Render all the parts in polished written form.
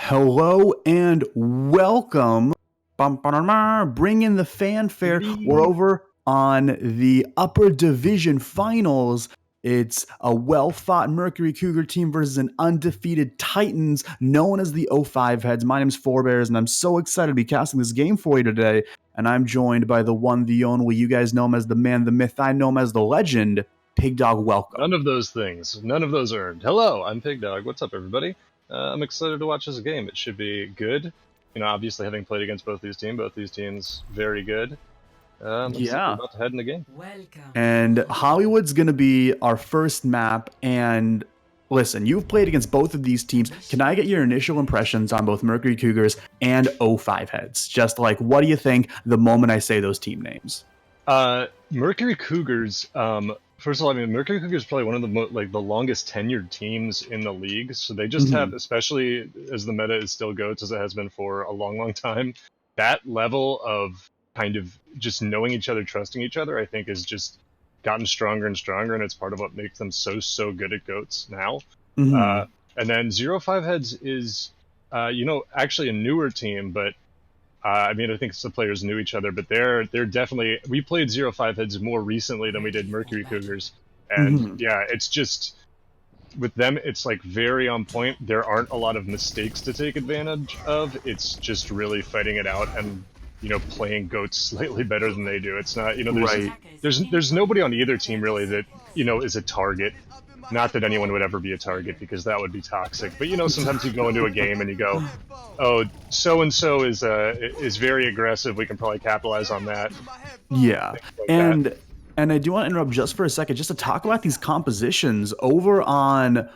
Hello and welcome. Bring in the fanfare. We're over on the upper division finals. It's a well-fought Mercury Cougar team versus an undefeated Titans known as the 05 Heads. My name's Forebears, and I'm so excited to be casting this game for you today. And I'm joined by the one, the only. You guys know him as the man, the myth. I know him as the legend. Pig Dog, welcome. None of those things. None of those earned. Hello, I'm Pig Dog. What's up, everybody? I'm excited to watch this game. It should be good. You know, obviously having played against both these teams very good. Yeah. About to head in the game. Welcome. And Hollywood's going to be our first map. And listen, you've played against both of these teams. Can I get your initial impressions on both Mercury Cougars and 05 Heads? Just like, what do you think the moment I say those team names? Mercury Cougars. First of all, I mean, Mercury Cougars is probably one of the longest tenured teams in the league. So they just have, especially as the meta is still GOATs as it has been for a long, long time, that level of kind of just knowing each other, trusting each other, I think has just gotten stronger and stronger, and it's part of what makes them so good at GOATs now. And then 05 Heads is, actually a newer team, but I mean, I think the players knew each other, but they're definitely, we played 05 Heads more recently than we did Mercury Cougars, and yeah, it's just with them, it's like very on point. There aren't a lot of mistakes to take advantage of. It's just really fighting it out and, you know, playing GOATs slightly better than they do. It's not, you know, there's nobody on either team really that, you know, is a target. Not that anyone would ever be a target, because that would be toxic. But, you know, sometimes you go into a game and you go, oh, so-and-so is very aggressive. We can probably capitalize on that. Yeah. And I do want to interrupt just for a second, just to talk about these compositions over on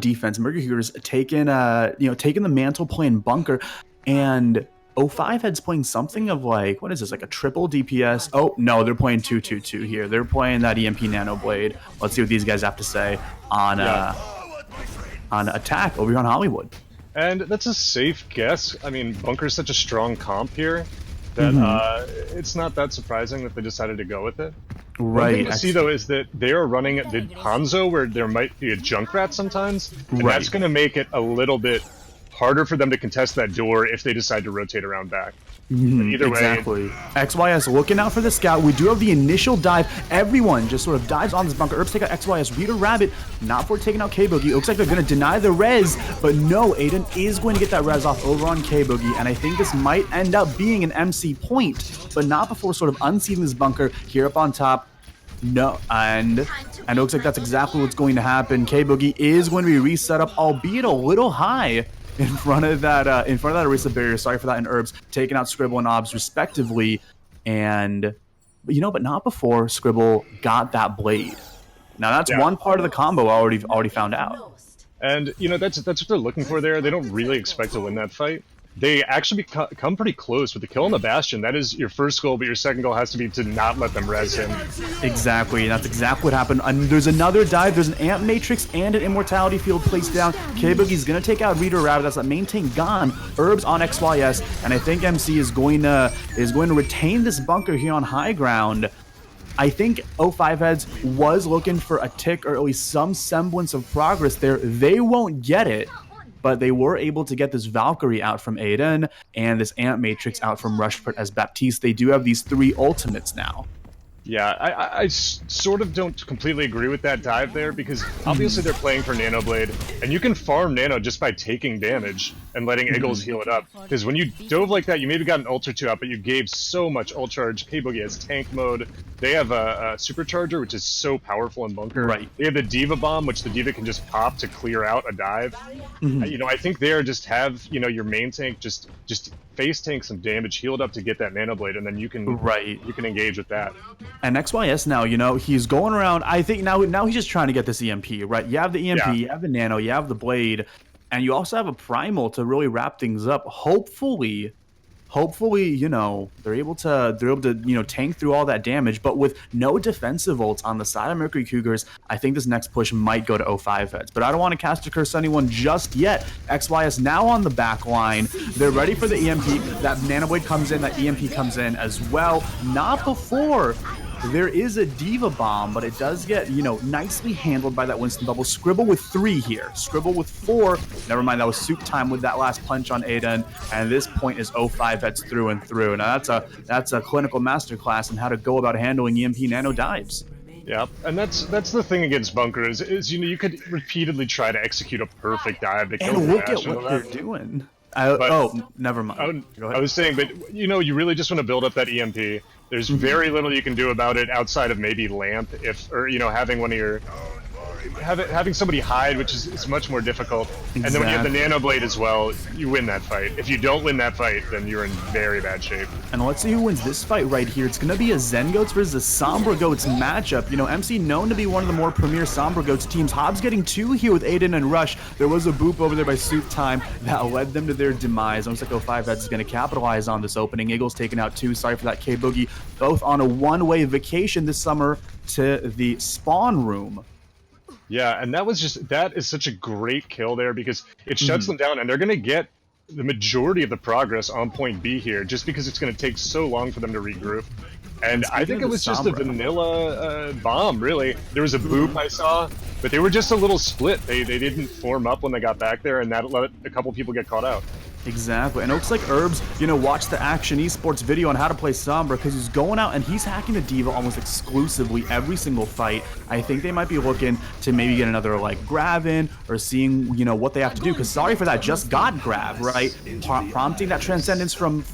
defense. Mercury Cougars taking the mantle playing bunker, and 05 Heads playing something of like, what is this, like a triple DPS? Oh, no, they're playing 2-2-2 here. They're playing that EMP Nano Blade. Let's see what these guys have to say on attack over here on Hollywood. And that's a safe guess. I mean, Bunker's such a strong comp here that it's not that surprising that they decided to go with it. Right. One thing to see, though, is that they are running the Hanzo where there might be a Junkrat sometimes, and that's going to make it a little bit harder for them to contest that door if they decide to rotate around back. Either way. XYS looking out for the scout. We do have the initial dive. Everyone just sort of dives on this bunker. Herbs take out XYS. Rita Rabbit, not for taking out K-Boogie. Looks like they're going to deny the res, but no, Aiden is going to get that res off over on K-Boogie, and I think this might end up being an MC point, but not before sort of unsealing this bunker here up on top. No, and it looks like that's exactly what's going to happen. K Boogie is going to be reset up, albeit a little high in front of that Arisa barrier. Sorry for that. And Herbs taking out Scribble and Obs respectively, and but not before Scribble got that blade. Now that's one part of the combo already found out. And that's what they're looking for there. They don't really expect to win that fight. They actually come pretty close with the kill on the Bastion. That is your first goal, but your second goal has to be to not let them res him. Exactly, that's exactly what happened. And there's another dive. There's an Amp Matrix and an Immortality Field placed down. K-Boogie's going to take out Reader Rabbit. That's that main tank gone. Herbs on XYS, and I think MC is going to retain this bunker here on high ground. I think 05 Heads was looking for a tick or at least some semblance of progress there. They won't get it, but they were able to get this Valkyrie out from Aiden and this Amp Matrix out from Rushford as Baptiste. They do have these 3 ultimates now. Yeah, I sort of don't completely agree with that dive there, because obviously they're playing for Nano Blade, and you can farm Nano just by taking damage and letting Eagles heal it up. Because when you dove like that, you maybe got an ult or 2 out, but you gave so much ult charge. K-Boogie has tank mode. They have a supercharger, which is so powerful in Bunker. Right. They have the Diva Bomb, which the Diva can just pop to clear out a dive. I think they just have your main tank just face tank some damage, healed up to get that Nano Blade, and then you can engage with that. And XYS now, he's going around. I think now he's just trying to get this EMP, right? You have the EMP, you have the Nano, you have the Blade, and you also have a Primal to really wrap things up. Hopefully, they're able to tank through all that damage, but with no defensive ults on the side of Mercury Cougars, I think this next push might go to 05 Heads. But I don't want to cast a curse on anyone just yet. XYS now on the back line. They're ready for the EMP. That Nanoblade comes in, that EMP comes in as well. Not before there is a Diva Bomb, but it does get, nicely handled by that Winston bubble. Scribble with 3 here. Scribble with 4. Never mind, that was Soup time with that last punch on Aiden. And this point is 05 Heads through and through. Now that's a clinical masterclass in how to go about handling EMP Nano dives. Yeah, and that's the thing against Bunker is you could repeatedly try to execute a perfect dive to kill and look at what they're doing. Never mind. I was saying, but you really just want to build up that EMP. There's very little you can do about it outside of maybe Lamp, having one of your having somebody hide, which is much more difficult. Exactly. And then when you have the Nano Blade as well, you win that fight. If you don't win that fight, then you're in very bad shape. And let's see who wins this fight right here. It's going to be a Zen Goats versus a Sombra Goats matchup. MC known to be one of the more premier Sombra Goats teams. Hobbs getting 2 here with Aiden and Rush. There was a boop over there by Soup Time that led them to their demise. Looks like 05 Heads is going to capitalize on this opening. Eagles taking out 2. Sorry for that, K-Boogie. Both on a one-way vacation this summer to the spawn room. Yeah, and that is such a great kill there, because it shuts them down, and they're going to get the majority of the progress on point B here, just because it's going to take so long for them to regroup. And I think it was just a vanilla bomb, really. There was a boop I saw, but they were just a little split. They didn't form up when they got back there, and that let a couple people get caught out. Exactly. And it looks like Herbs, watched the Action Esports video on how to play Sombra, because he's going out and he's hacking the Diva almost exclusively every single fight. I think they might be looking to maybe get another, grab in, or seeing, what they have to do, because sorry for that, just got grab, right? Prompting that Transcendence from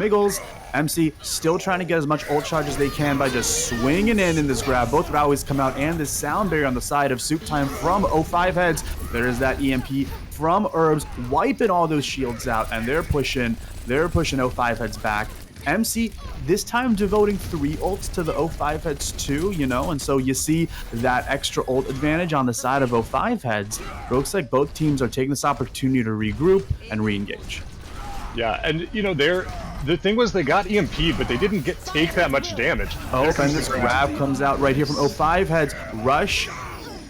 Eagles. MC still trying to get as much ult charge as they can by just swinging in this grab. Both rallies come out, and this sound barrier on the side of Soup Time from 05 Heads. There's that EMP from Herbs, wiping all those shields out, and they're pushing 05 Heads back. MC this time devoting 3 ults to the 05 Heads too, and so you see that extra ult advantage on the side of 05 Heads. It looks like both teams are taking this opportunity to regroup and re-engage. Yeah, and the thing was they got EMP, but they didn't take that much damage. Oh, and this grab comes out right here from 05 Heads. Rush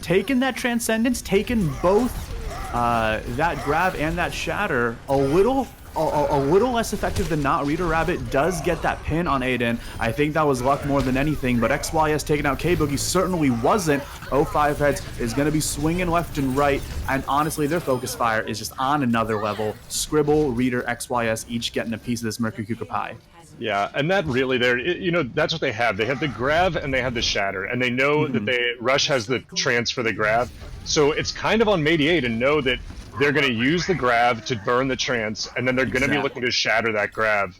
taking that Transcendence, taking both that grab and that shatter. A little less effective than not. Reader Rabbit does get that pin on Aiden. I think that was luck more than anything, but XYS taking out K-Boogie certainly wasn't. 05 Heads is going to be swinging left and right, and honestly, their focus fire is just on another level. Scribble, Reader, XYS each getting a piece of this Mercury Cougar pie. Yeah, and that really that's what they have. They have the grab and they have the shatter, and they know that Rush has the trance for the grab, so it's kind of on Mediate to know that they're going to use the grab to burn the trance, and then they're going to be looking to shatter that grab.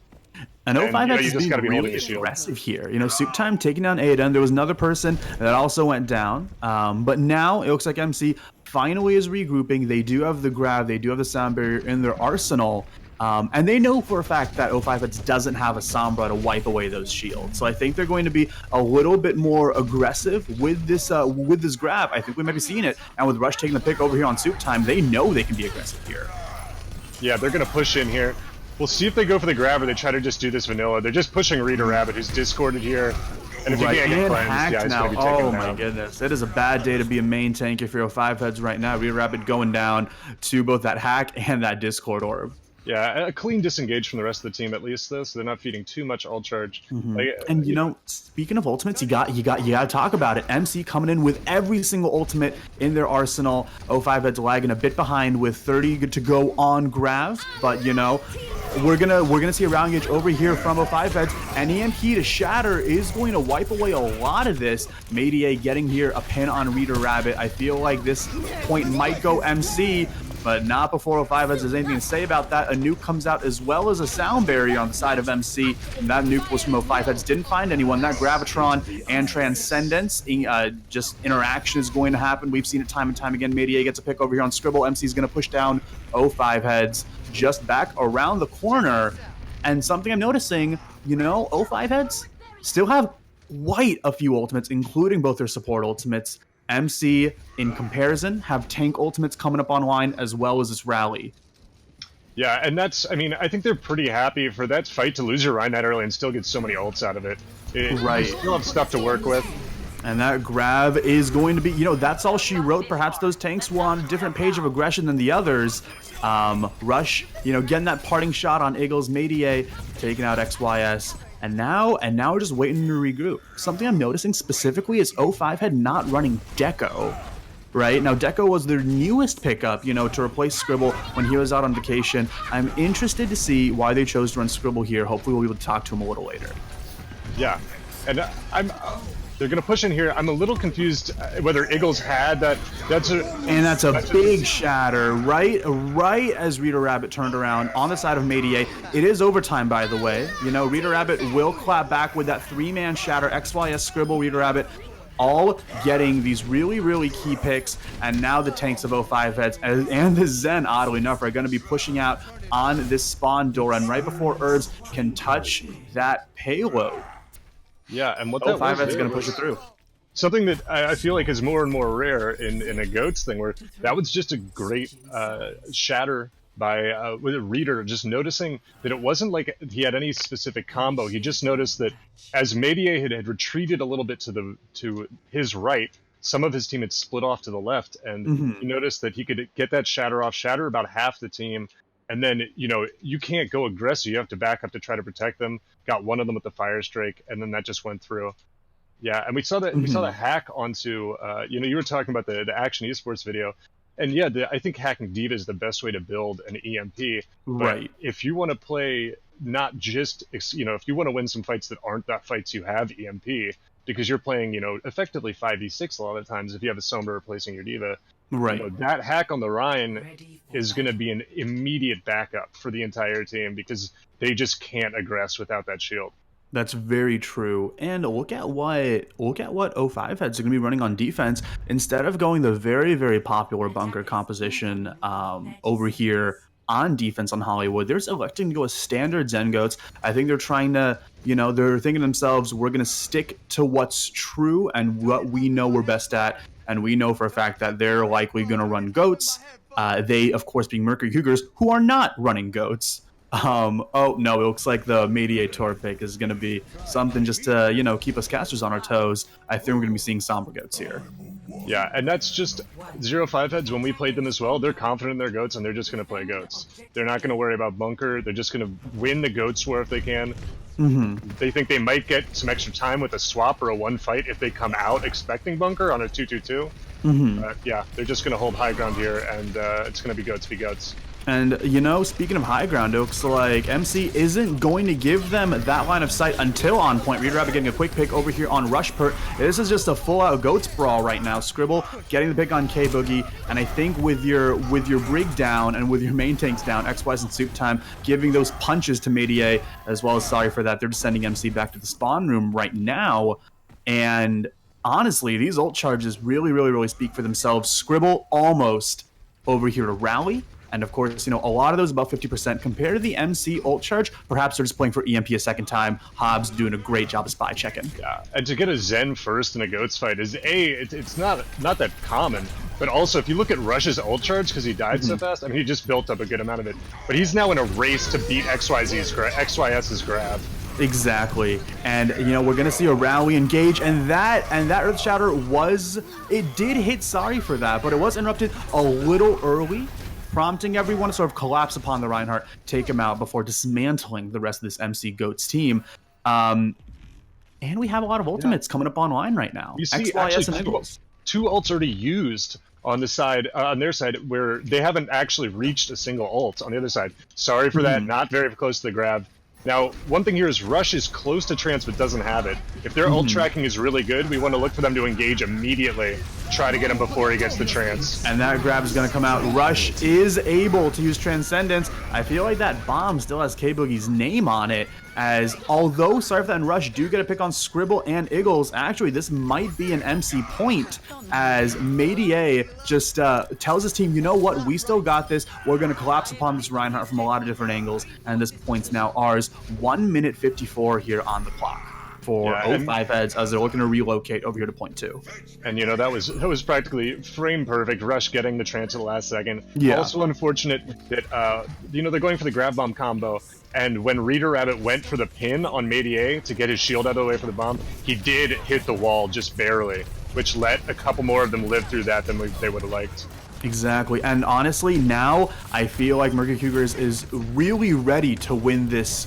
And 05 you has just been got to be really holding the shield. aggressive here. Soup Time taking down Aiden. There was another person that also went down. But now it looks like MC finally is regrouping. They do have the grab. They do have the sound barrier in their arsenal. And they know for a fact that 05 Heads doesn't have a Sombra to wipe away those shields. So I think they're going to be a little bit more aggressive with this grab. I think we might be seeing it. And with Rush taking the pick over here on Soup Time, they know they can be aggressive here. Yeah, they're going to push in here. We'll see if they go for the grab or they try to just do this vanilla. They're just pushing Rita Rabbit, who's discorded here. And if you can't get cleansed, yeah, he's going to be taken Oh my goodness. It is a bad day to be a main tank if you're 05 Heads right now. Rita Rabbit going down to both that hack and that Discord orb. Yeah, a clean disengage from the rest of the team at least, though, so they're not feeding too much ult charge. And speaking of ultimates, you got to talk about it. MC coming in with every single ultimate in their arsenal. 05 Heads lagging a bit behind with 30 to go on Grav, but we're gonna see a round gauge over here from 05 Heads, and EMP to Shatter is going to wipe away a lot of this. Mayday getting here a pin on Rita Rabbit. I feel like this point might go MC, but not before 05 Heads has anything to say about that. A nuke comes out as well as a sound barrier on the side of MC, and that nuke was from 05 Heads. Didn't find anyone. That Gravitron and Transcendence just interaction is going to happen. We've seen it time and time again. Mayday gets a pick over here on Scribble. MC is going to push down 05 Heads just back around the corner. And something I'm noticing, 05 Heads still have quite a few ultimates, including both their support ultimates. MC, in comparison, have tank ultimates coming up online as well as this rally. Yeah, and I think they're pretty happy for that fight to lose your Rhine that early and still get so many ults out of it. Right. You still have stuff to work with. And that grab is going to be, that's all she wrote. Perhaps those tanks were on a different page of aggression than the others. Rush, getting that parting shot on Eagles. Mayday taking out XYS. And now we're just waiting to regroup. Something I'm noticing specifically is 05 had not running Deco. Right? Now, Deco was their newest pickup, to replace Scribble when he was out on vacation. I'm interested to see why they chose to run Scribble here. Hopefully we'll be able to talk to him a little later. Yeah. And they're going to push in here. I'm a little confused whether Eagles had that. That's a big shatter, right as Rita Rabbit turned around on the side of Mayday. It is overtime, by the way. Rita Rabbit will clap back with that 3-man shatter. XYS, Scribble, Rita Rabbit, all getting these really, really key picks. And now the tanks of 05 Heads and the Zen, oddly enough, are going to be pushing out on this spawn door. And right before Herbs can touch that payload, yeah, and what 05 Heads is going to push it through. Something that I feel like is more and more rare in a GOATS thing, where that was just a great shatter by with a reader, just noticing that it wasn't like he had any specific combo. He just noticed that as Mayday had retreated a little bit to his right, some of his team had split off to the left, and he noticed that he could get that shatter off, shatter about half the team. And then, you can't go aggressive. You have to back up to try to protect them. Got one of them with the fire strike, and then that just went through. Yeah, and we saw that we saw the hack onto. You were talking about the Action Esports video, and yeah, I think hacking D.Va is the best way to build an EMP. Right. But if you want to play, not just if you want to win some fights that aren't that fights you have EMP, because you're playing effectively 5v6 a lot of times if you have a Sombra replacing your D.Va. Right. That hack on the Rhine is going to be an immediate backup for the entire team because they just can't aggress without that shield. That's very true. And look at what 05 Heads are going to be running on defense. Instead of going the very, very popular bunker composition over here on defense on Hollywood, they're electing to go with standard Zen Goats. I think they're trying to, they're thinking to themselves, we're going to stick to what's true and what we know we're best at. And we know for a fact that they're likely going to run Goats. They, of course, being Mercury Cougars, who are not running Goats. Oh, no, it looks like the Mediator pick is going to be something just to, keep us casters on our toes. I think we're going to be seeing Sombra Goats here. Yeah, and that's just 05 Heads. When we played them as well, they're confident in their Goats, and they're just going to play Goats. They're not going to worry about bunker. They're just going to win the Goats war if they can. They think they might get some extra time with a swap or a one fight if they come out expecting bunker on a 2-2-2. Yeah, they're just going to hold high ground here, and it's going to be Goats v Goats. And, you know, speaking of high ground, it looks like MC isn't going to give them that line of sight until on point. Reader Rabbit getting a quick pick over here on Rushpert. This is just a full-out Goats brawl right now. Scribble getting the pick on K-Boogie, and I think with your Brig down and with your main tanks down, XYZ and Soup Time giving those punches to Medier, as well as sorry for that, they're just sending MC back to the spawn room right now. And honestly, these ult charges really speak for themselves. Scribble almost over here to rally. And of course, you know, a lot of those about 50% compared to the MC ult charge. Perhaps they're just playing for EMP a second time. Hobbs doing a great job of spy checking. Yeah, and to get a Zen first in a Goats fight is it's not that common. But also, if you look at Rush's ult charge, because he died so fast, I mean, he just built up a good amount of it. But he's now in a race to beat XYS's grab. Exactly, and you know we're gonna see a rally engage, and that Earth Shatter it did hit sorry for that, but it was interrupted a little early, prompting everyone to sort of collapse upon the Reinhardt, take him out before dismantling the rest of this MC Goats team. And we have a lot of ultimates coming up online right now. You see, XYS and Eagles. Two ults already used on the side, on their side, where they haven't actually reached a single ult. On the other side, sorry for that, not very close to the grab. Now, one thing here is Rush is close to Trance but doesn't have it. If their ult tracking is really good, we want to look for them to engage immediately. Try to get him before he gets the Trance. And that grab is going to come out. Rush is able to use Transcendence. I feel like that bomb still has K-Boogie's name on it, as although sorry for that and Rush do get a pick on Scribble and Eagles, actually this might be an MC point, as Medier just tells his team, you know what, we still got this. We're going to collapse upon this Reinhardt from a lot of different angles, and this point's now ours. 1 minute 54 here on the clock for 05 heads as they're looking to relocate over here to point 2. And you know that was practically frame perfect. Rush getting the Trance at the last second. Yeah. Also unfortunate that you know they're going for the grab bomb combo, and when Reader Rabbit went for the pin on Medier to get his shield out of the way for the bomb, he did hit the wall just barely, which let a couple more of them live through that than they would have liked. Exactly, and honestly, now I feel like Mercury Cougars is really ready to win this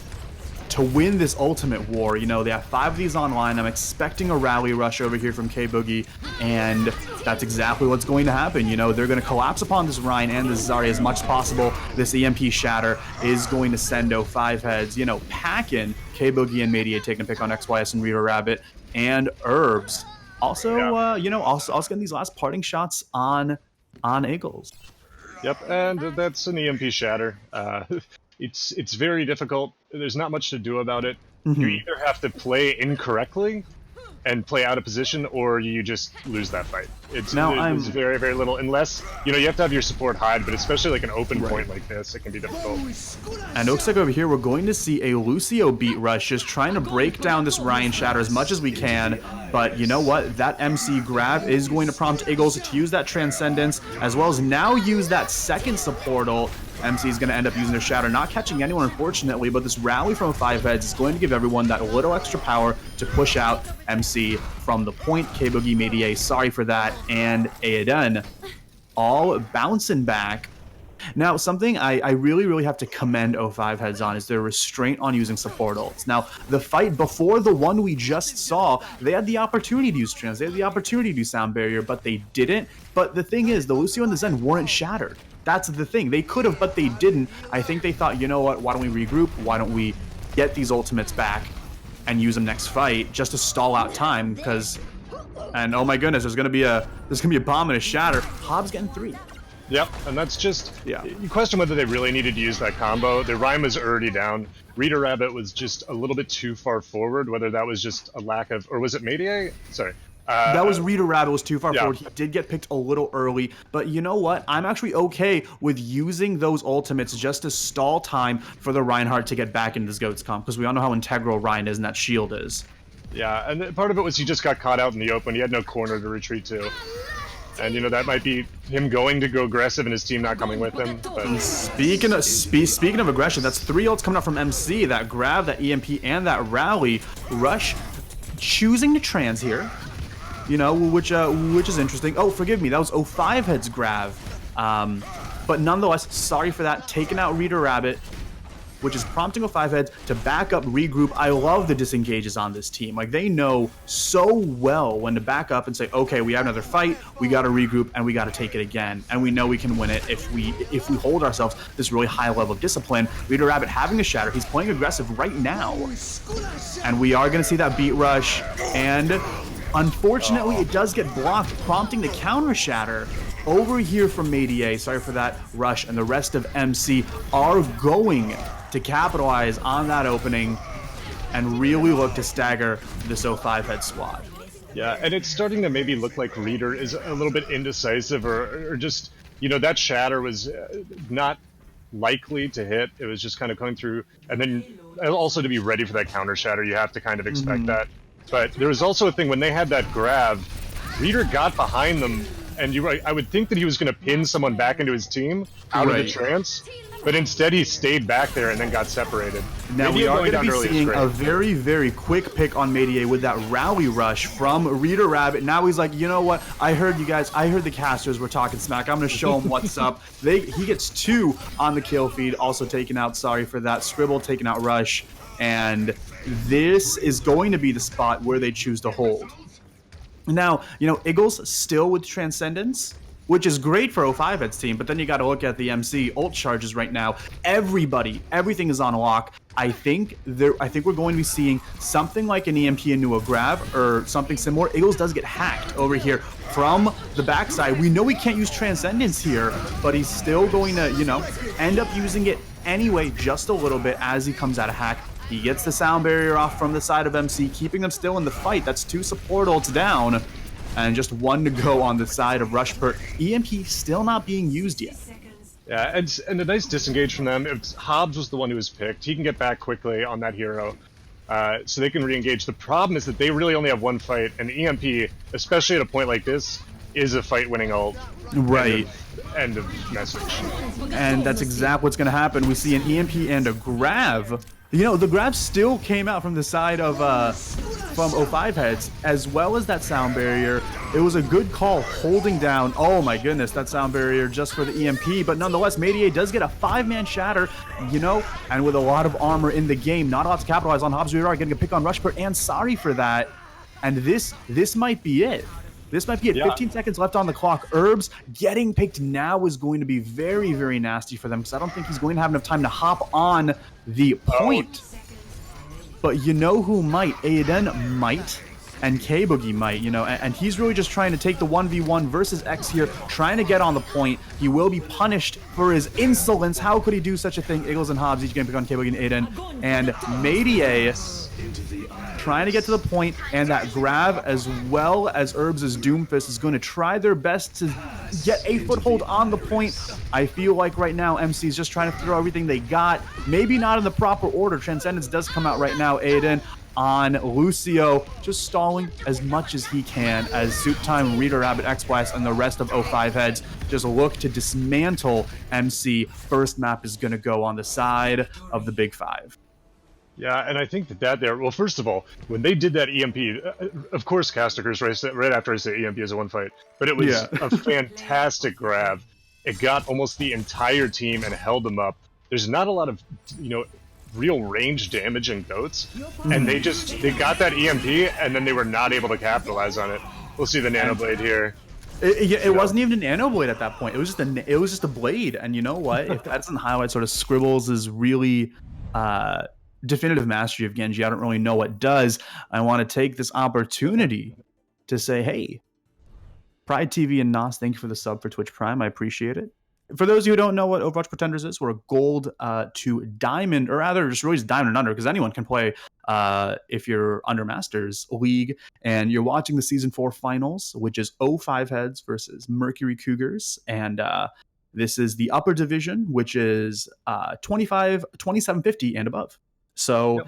ultimate war. You know, they have 5 of these online. I'm expecting a rally rush over here from K-Boogie, and that's exactly what's going to happen. You know, they're going to collapse upon this Rhine and this Zarya as much as possible. This EMP Shatter is going to send 05 heads, you know, packing K-Boogie and Medier taking a pick on XYS and Reader Rabbit and Herbs. Also, you know, also getting these last parting shots on Eagles. Yep, and that's an EMP Shatter. It's very difficult. There's not much to do about it. You either have to play incorrectly and play out of position, or you just lose that fight. There's very little, unless, you know, you have to have your support hide, but especially like an open point like this, it can be difficult. And it looks like over here we're going to see a Lucio beat rush, just trying to break down this Ryan Shatter as much as we can, but you know what, that MC grab is going to prompt Eagles to use that Transcendence, as well as now use that second support ult. MC is going to end up using their Shatter, not catching anyone unfortunately, but this rally from 5 heads is going to give everyone that little extra power to push out MC from the point. K-Boogie, Medier, sorry for that, and Aiden all bouncing back. Now, something I really have to commend 05 heads on is their restraint on using support ults. Now, the fight before the one we just saw, they had the opportunity to use Trans, they had the opportunity to do Sound Barrier, but they didn't. But the thing is, the Lucio and the Zen weren't shattered. That's the thing. They could have, but they didn't. I think they thought, you know what, why don't we regroup? Why don't we get these ultimates back and use them next fight just to stall out time? Because, and oh my goodness, there's gonna be a bomb and a Shatter. Hobbs getting 3. Yep, and that's just, you question whether they really needed to use that combo. The Rhyme was already down. Reader Rabbit was just a little bit too far forward, whether that was just a lack of, or was it Medier? Sorry. That was Reader Rabbit was too far forward. He did get picked a little early, but you know what? I'm actually okay with using those ultimates just to stall time for the Reinhardt to get back into this Goats comp, because we all know how integral Ryan is and that shield is. Yeah, and part of it was he just got caught out in the open. He had no corner to retreat to. And, you know, that might be him going to go aggressive and his team not coming with him. But speaking of aggression, that's 3 ults coming out from MC. That grab, that EMP, and that rally. Rush choosing to trans here. You know, which is interesting. Oh, forgive me, that was 05 heads grab. But nonetheless, sorry for that. Taking out Reader Rabbit. which is prompting 05 heads to back up, regroup. I love the disengages on this team. Like, they know so well when to back up and say, okay, we have another fight, we got to regroup, and we got to take it again. And we know we can win it if we hold ourselves this really high level of discipline. Reader Rabbit having a shatter. He's playing aggressive right now. And we are going to see that beat rush. And unfortunately, it does get blocked, prompting the counter shatter over here from Mayday. Sorry for that rush. And the rest of MC are going to capitalize on that opening and really look to stagger this 05 head squad. Yeah, and it's starting to maybe look like Reader is a little bit indecisive or just, you know, that shatter was not likely to hit. It was just kind of coming through. And then also to be ready for that counter shatter, you have to kind of expect that. But there was also a thing when they had that grab, Reader got behind them, and I would think that he was going to pin someone back into his team out of the trance, but instead he stayed back there and then got separated. Now we are going to be seeing a very, very quick pick on Mayday with that rally rush from Reader Rabbit. Now he's like, you know what? I heard you guys. I heard the casters were talking smack. I'm going to show them what's up. He gets 2 on the kill feed, also taken out. Sorry for that. Scribble taken out Rush. And this is going to be the spot where they choose to hold. Now, you know, Eagles still with Transcendence, which is great for 05 heads team, but then you got to look at the MC ult charges right now. Everything is on lock. I think we're going to be seeing something like an EMP into a grab or something similar. Eagles does get hacked over here from the backside. We know he can't use Transcendence here, but he's still going to, you know, end up using it anyway, just a little bit as he comes out of hack. He gets the sound barrier off from the side of MC, keeping them still in the fight. That's 2 support ults down, and just 1 to go on the side of Rushpert. EMP still not being used yet. Yeah, and a nice disengage from them. Hobbs was the one who was picked. He can get back quickly on that hero, so they can re-engage. The problem is that they really only have 1 fight, and EMP, especially at a point like this, is a fight-winning ult. Right. End of message. And that's exactly what's going to happen. We see an EMP and a grab. You know, the grab still came out from the side of from 05 heads, as well as that sound barrier. It was a good call holding down, oh my goodness, that sound barrier just for the EMP. But nonetheless, Mayday does get a 5-man shatter, you know, and with a lot of armor in the game, not a lot to capitalize on. Hobbs, we are getting a pick on Rushpert, and sorry for that. And this might be it. This might be it. Yeah. 15 seconds left on the clock. Herbs getting picked now is going to be very, very nasty for them, because I don't think he's going to have enough time to hop on the point. But you know who might? Aiden might, and K-Boogie might, you know, and he's really just trying to take the 1v1 versus X here, trying to get on the point. He will be punished for his insolence. How could he do such a thing? Eagles and Hobbs each going to pick on K-Boogie and Aiden. And Mayday trying to get to the point, and that grab, as well as Herbs' Doomfist, is going to try their best to get a foothold on the point. I feel like right now MC is just trying to throw everything they got, maybe not in the proper order. Transcendence does come out right now. Aiden on Lucio, just stalling as much as he can as Soup Time, Reader Rabbit, X-Blast, and the rest of 05 heads just look to dismantle MC. First map is going to go on the side of the Big Five. Yeah, and I think that there, well, first of all, when they did that EMP, of course, Casticers, right after I say EMP is a 1 fight, but it was a fantastic grab. It got almost the entire team and held them up. There's not a lot of, you know, real range damage in goats, and they got that EMP, and then they were not able to capitalize on it. We'll see the Nano Blade here. It wasn't even a Nano Blade at that point. It was just a blade, and you know what? If that doesn't highlight sort of Scribbles is really definitive mastery of Genji, I don't really know what does. I want to take this opportunity to say, hey, Pride TV and Nos, thank you for the sub for Twitch Prime. I appreciate it. For those of you who don't know what Overwatch Pretenders is, we're a gold to diamond, or rather just really diamond and under, because anyone can play if you're under Masters League. And you're watching the Season 4 finals, which is 05 heads versus Mercury Cougars. And this is the upper division, which is 2750 and above. So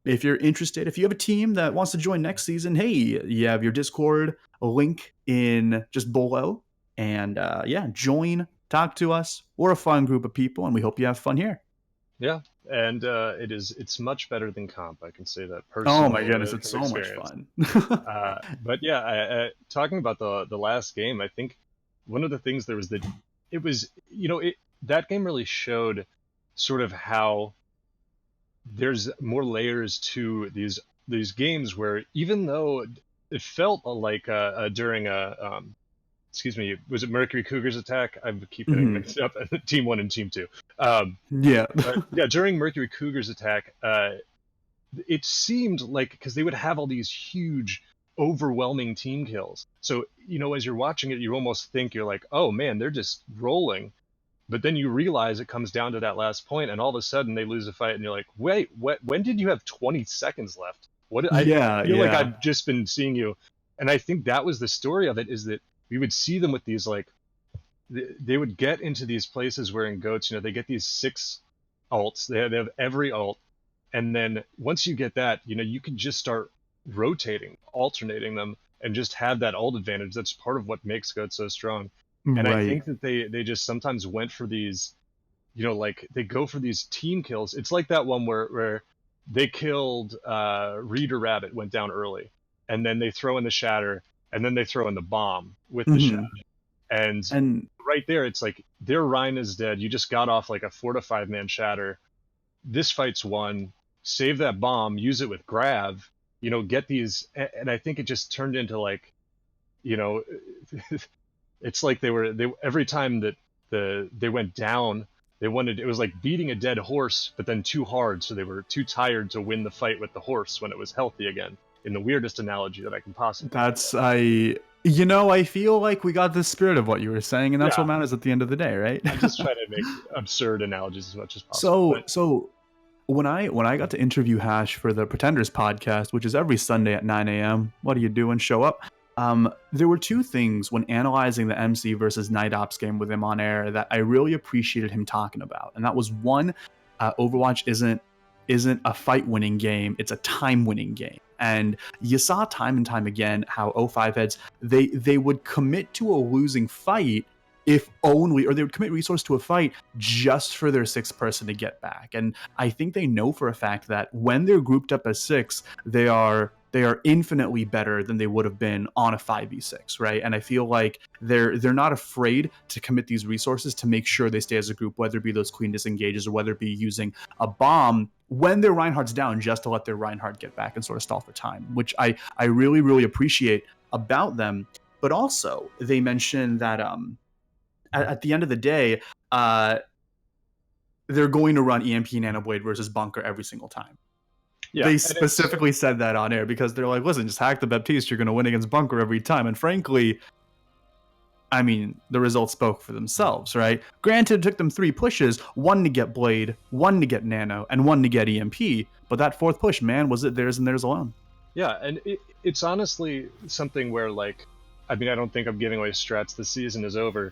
if you're interested, if you have a team that wants to join next season, hey, you have your Discord link in just below. And join, talk to us. We're a fun group of people, and we hope you have fun here. Yeah, and it's much better than comp. I can say that personally. Oh my goodness, it's so much fun. But yeah, talking about the last game, I think one of the things there was that it was, you know, that game really showed sort of how there's more layers to these games where even though it felt like during a excuse me, was it Mercury Cougars attack? I keep getting Hmm. mixed up. Team one and team two. Um, Yeah. but yeah, during Mercury Cougars attack, it seemed like because they would have all these huge, overwhelming team kills. So as you're watching it, you almost think you're like, oh man, they're just rolling. But then you realize it comes down to that last point, and all of a sudden they lose a fight, and you're like, wait, what? When did you have 20 seconds left? What? I Yeah, feel like yeah. I've just been seeing you, and I think that was the story of it, is that we would see them with these like they would get into these places where in goats, they get these 6 ults. They have every ult, and then once you get that, you can just start rotating, alternating them, and just have that ult advantage. That's part of what makes goats so strong. And I Right. think that they just sometimes went for these, like they go for these team kills. It's like that one where they killed Reader Rabbit, went down early, and then they throw in the shatter, and then they throw in the bomb with the shatter. Hmm. And And right there, it's like their Rhine is dead. You just got off like a 4 to 5 man shatter. This fight's won. Save that bomb, use it with Grav, get these. And I think it just turned into like, you know, it's like they every time that they went down, it was like beating a dead horse, but then too hard, so they were too tired to win the fight with the horse when it was healthy again. In the weirdest analogy that I can possibly think of. that's I feel like we got the spirit of what you were saying, and that's Yeah, what matters at the end of the day, right? I just try to make absurd analogies as much as possible. so But so when I got to interview Hash for the Pretenders podcast, which is every Sunday at 9 a.m., what are you doing? Show up. There were two things when analyzing the MC versus Night Ops game with him on air that I really appreciated him talking about, and that was one, Overwatch isn't a fight winning game; it's a time winning game. And you saw time and time again how O5 heads they would commit to a losing fight if only, or they would commit resource to a fight just for their sixth person to get back. And I think they know for a fact that when they're grouped up as six, they are infinitely better than they would have been on a 5v6, right? And I feel like they're not afraid to commit these resources to make sure they stay as a group, whether it be those clean disengages or whether it be using a bomb when their Reinhardt's down just to let their Reinhardt get back and sort of stall for time, which I really, really appreciate about them. But also, they mentioned that at the end of the day, uh, they're going to run EMP Nanoblade versus Bunker every single time. yeah, They and it's specifically said that on air because they're like, listen, just hack the Baptiste, you're going to win against Bunker every time. And frankly, I mean, the results spoke for themselves, right? Granted, it took them 3 pushes, 1 to get Blade, 1 to get Nano, and 1 to get EMP. But that 4th push, man, was it theirs and theirs alone? yeah, and it's honestly something where like, I mean, I don't think I'm giving away strats. The season is over.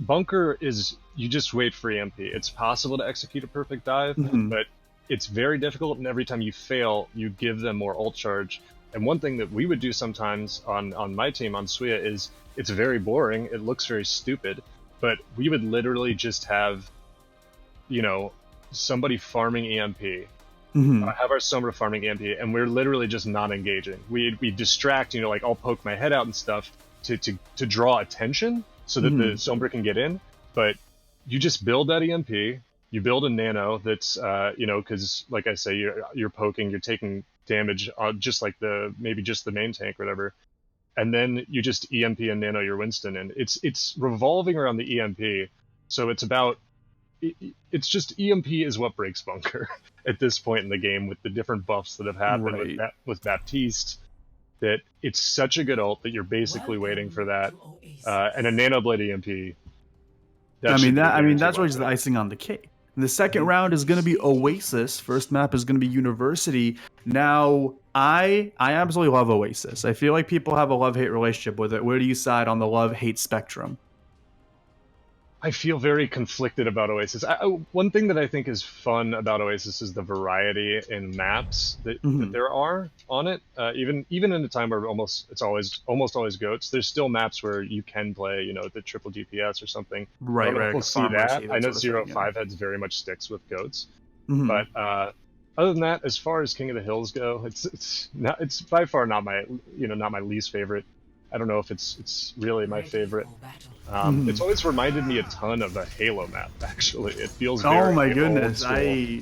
Bunker is, you just wait for EMP. It's possible to execute a perfect dive, Mm-hmm. but it's very difficult, and every time you fail, you give them more ult charge. And one thing that we would do sometimes on my team on Suya is, it's very boring. It looks very stupid, but we would literally just have, you know, somebody farming EMP, Mm-hmm. have our Sombra farming EMP, and we're literally just not engaging. We distract, like I'll poke my head out and stuff to draw attention so that the Mm-hmm. Sombra can get in, but you just build that EMP, you build a nano that's, because like I say, you're poking, you're taking damage, just like maybe just the main tank or whatever, and then you just EMP and nano your Winston, and it's revolving around the EMP, so it's about it's just EMP is what breaks Bunker at this point in the game with the different buffs that have happened Right. with Baptiste. That it's such a good ult that you're basically waiting for that, and a Nano Blade EMP that should be a I mean guaranteed that's win really for just the them. icing on the cake. The second round is going to be Oasis. First map is going to be University. Now, I absolutely love Oasis. I feel like people have a love-hate relationship with it. Where do you side on the love-hate spectrum? I feel very conflicted about Oasis. One thing that I think is fun about Oasis is the variety in maps that Mm-hmm. there are on it. Even in a time where it's almost always goats, there's still maps where you can play, the triple DPS or something. I Right, don't know right, if like we'll a see farm that. mercy, I that know sort of thing. Zero Yeah. Five Heads very much sticks with goats, Mm-hmm. but other than that, as far as King of the Hills go, it's by far not my least favorite. I don't know if it's really my favorite. It's always reminded me a ton of a Halo map. Actually, it feels very Oh my old goodness, school.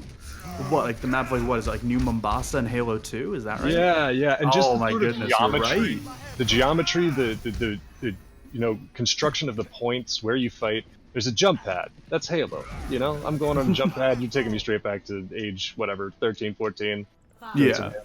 what, like the map, like what is it, like New Mombasa and Halo 2? Is that right? Yeah, yeah, and just Oh the my sort of goodness, you're geometry, right. the construction of the points where you fight. There's a jump pad. That's Halo. I'm going on a jump pad. You're taking me straight back to age whatever, 13, 14. Goats and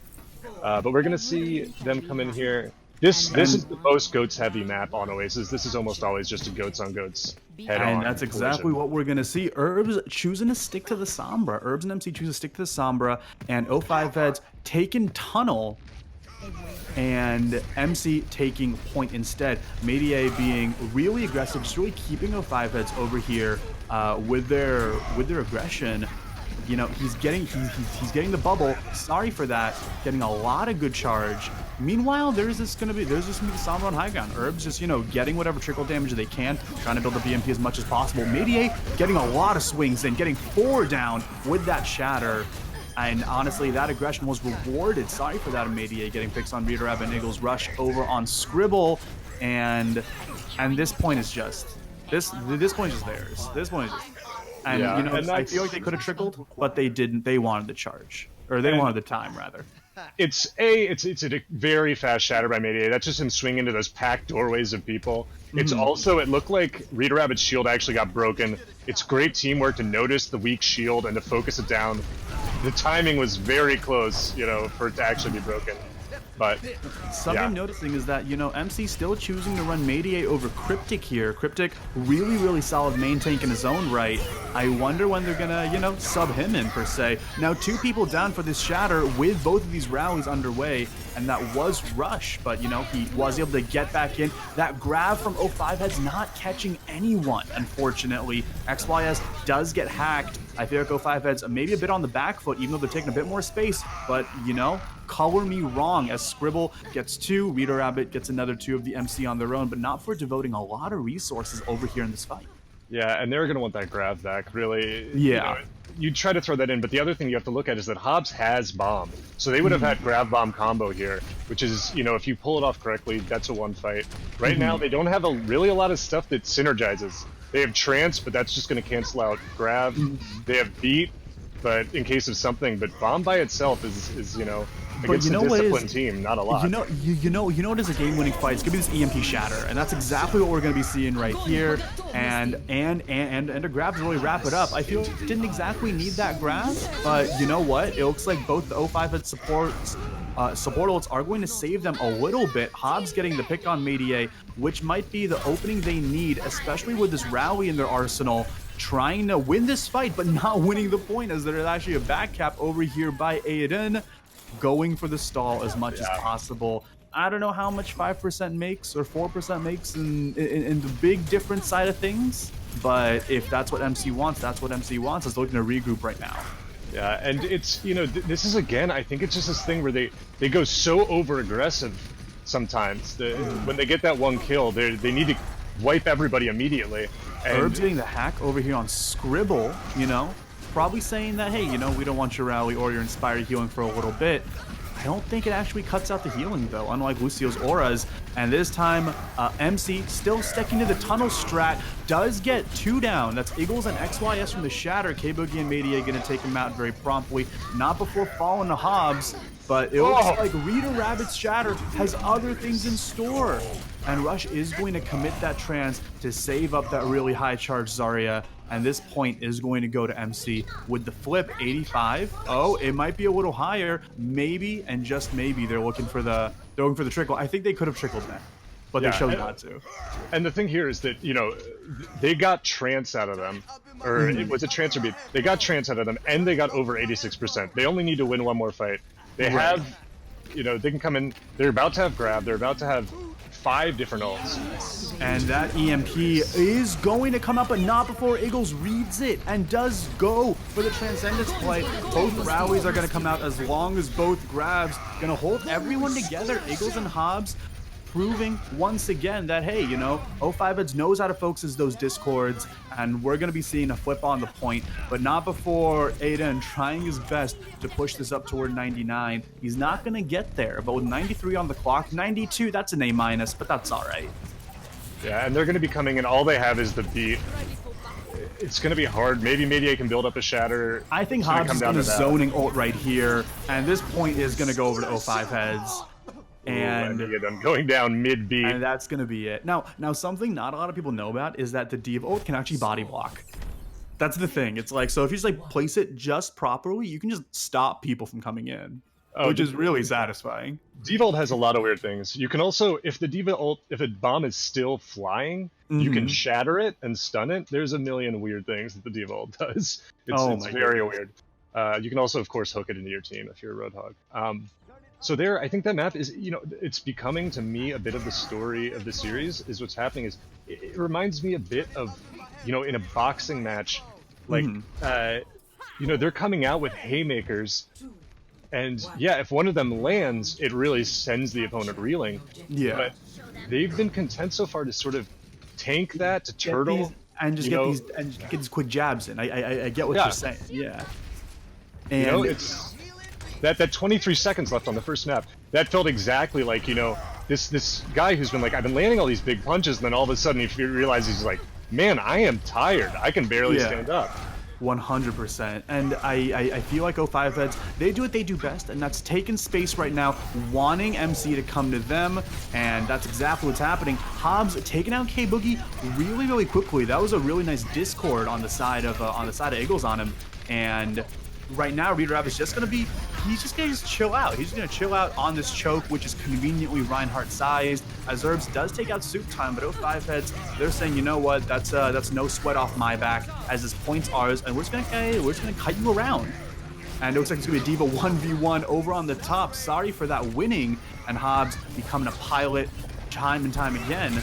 Yeah. but we're gonna see them come in here. This is And the most goats heavy map on Oasis. This is almost always just a goats on goats head And on that's exactly collision. what we're going to see. Herbs choosing to stick to the Sombra. Herbs and MC choose to stick to the Sombra. And O5 Heads taking Tunnel and MC taking Point instead. Media being really aggressive, just really keeping O5 Heads over here with their aggression. He's getting the bubble. Sorry for that. Getting a lot of good charge. Meanwhile, there's just gonna be the Sombra on high ground. Herbs just getting whatever trickle damage they can, trying to build the BMP as much as possible. Mediate getting a lot of swings and getting 4 down with that shatter. And honestly, that aggression was rewarded. Sorry for that, Mediate getting picks on Reader Rabbit and Eagles rush over on Scribble, and this point is just this point is just theirs. This point is just. And Yeah, and I feel like they could have trickled, but they didn't. They wanted the charge, or they wanted the time rather. it's a very fast shatter by Mayday. That's just him swinging into those packed doorways of people. It's also, it looked like Reader Rabbit's shield actually got broken. It's great teamwork to notice the weak shield and to focus it down. The timing was very close, for it to actually be broken. But something I'm noticing is that MC still choosing to run Mediate over Cryptic here. Cryptic really solid main tank in his own right. I wonder when they're gonna sub him in per se. Now 2 people down for this shatter with both of these rallies underway, and that was Rush, but he was able to get back in. That grab from O5 Heads not catching anyone, unfortunately. XYS does get hacked. I feel like O5 Heads maybe a bit on the back foot, even though they're taking a bit more space, but color me wrong, as Scribble gets 2, Reader Rabbit gets another 2 of the MC on their own, but not for devoting a lot of resources over here in this fight. yeah, and they're going to want that grab back, really. Yeah. You try to throw that in, but the other thing you have to look at is that Hobbs has bomb. So they would have had grab bomb combo here, which is, if you pull it off correctly, that's a 1 fight. Right now, they don't have really a lot of stuff that synergizes. They have trance, but that's just going to cancel out grab. They have beat, but in case of something, but bomb by itself is against a disciplined team, not a lot. You know what is a game-winning fight? It's gonna be this EMP shatter, and that's exactly what we're gonna be seeing right here. And a grab to really wrap it up. I feel it didn't exactly need that grab, but you know what? It looks like both the O5 Head support ults are going to save them a little bit. Hobbs getting the pick on Mediate, which might be the opening they need, especially with this rally in their arsenal, trying to win this fight, but not winning the point, as there is actually a back cap over here by Aiden, going for the stall as much as possible. I don't know how much 5% makes or 4% makes in the big different side of things, but if that's what MC wants, that's what MC wants. Is looking to regroup right now. Yeah, and it's, this is, again, I think it's just this thing where they go so over-aggressive sometimes. When they get that 1 kill, they need to wipe everybody immediately. And Herb's getting the hack over here on Scribble, probably saying that, hey, we don't want your rally or your inspired healing for a little bit. I don't think it actually cuts out the healing, though, unlike Lucio's auras. And this time, MC still sticking to the tunnel strat, does get 2 down. That's Eagles and XYS from the Shatter. K-Boogie and Media going to take him out very promptly, not before falling to Hobbs. But it looks like Reader Rabbit's Shatter has other things in store. And Rush is going to commit that trance to save up that really high charge Zarya. And this point is going to go to MC with the flip 85. Oh, it might be a little higher. Maybe, and just maybe, they're looking for the trickle. I think they could have trickled that, but they chose not to. And the thing here is that, they got trance out of them. Or it was a trance or beat. They got trance out of them, and they got over 86%. They only need to win 1 more fight. They have, they can come in. They're about to have grab. They're about to have 5 different ults. And that EMP is going to come up, but not before Eagles reads it and does go for the Transcendence play. Both rallies are going to come out as long as both grabs. Going to hold everyone together. Eagles and Hobbs proving once again that, hey, you know, O5eds knows how to focus those discords, and we're going to be seeing a flip on the point, but not before Aiden trying his best to push this up toward 99. He's not going to get there, but with 93 on the clock, 92, that's an A-, but that's all right. Yeah, and they're going to be coming in. All they have is the beat. It's going to be hard. Maybe Mediae can build up a shatter. I think Hobbs is going to zoning ult right here, and this point is going to go over to O5 heads. And I'm going down mid-beat. And that's going to be it. Now, something not a lot of people know about is that the D.Va ult can actually body block. That's the thing. It's like, so if you just like place it just properly, you can just stop people from coming in, which is really satisfying. D.Va ult has a lot of weird things. You can also, if the D.Va ult, if a bomb is still flying, you can shatter it and stun it. There's a million weird things that the D.Va ult does. It's very weird. You can also, of course, hook it into your team if you're a Roadhog. So there, I think that map is, you know, it's becoming to me a bit of the story of the series. Is what's happening is it reminds me a bit of, you know, in a boxing match, like, you know, they're coming out with haymakers, and yeah, if one of them lands, it really sends the opponent reeling. Yeah. But they've been content so far to sort of tank that, to turtle, and just get these quick jabs in. I get what you're saying. Yeah. And you know, it's that 23 seconds left on the first map. That felt exactly like, you know, this guy who's been like, I've been landing all these big punches, and then all of a sudden he realizes he's like, man, I am tired. I can barely stand up. 100%. And I feel like O5 heads, they do what they do best, and that's taking space right now, wanting MC to come to them, and that's exactly what's happening. Hobbs taking out K-Boogie really quickly. That was a really nice discord on the side of Eagles on him, and right now Reader Rabbit's just gonna be, he's just gonna chill out. He's gonna chill out on this choke, which is conveniently Reinhardt sized, as Herbs does take out Soup Time, but O5 heads, they're saying, you know what, that's no sweat off my back, as this point's ours, and we're just gonna kite you around. And it looks like it's gonna be a D.Va 1v1 over on the top. Sorry for that winning, and Hobbs becoming a pilot time and time again.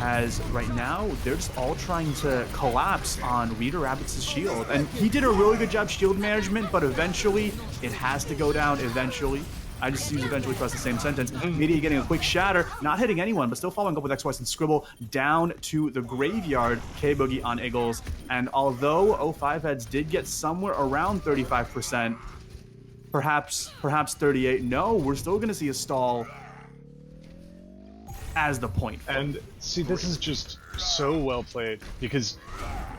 As right now, they're just all trying to collapse on Reader Rabbit's shield. And he did a really good job shield management, but eventually, it has to go down eventually. I just use eventually across the same sentence. Mediae getting a quick shatter, not hitting anyone, but still following up with XY and Scribble down to the graveyard. K-Boogie on Eagles. And although O5 heads did get somewhere around 35%, perhaps 38, no, we're still going to see a stall as the point. And see, this is just so well played, because,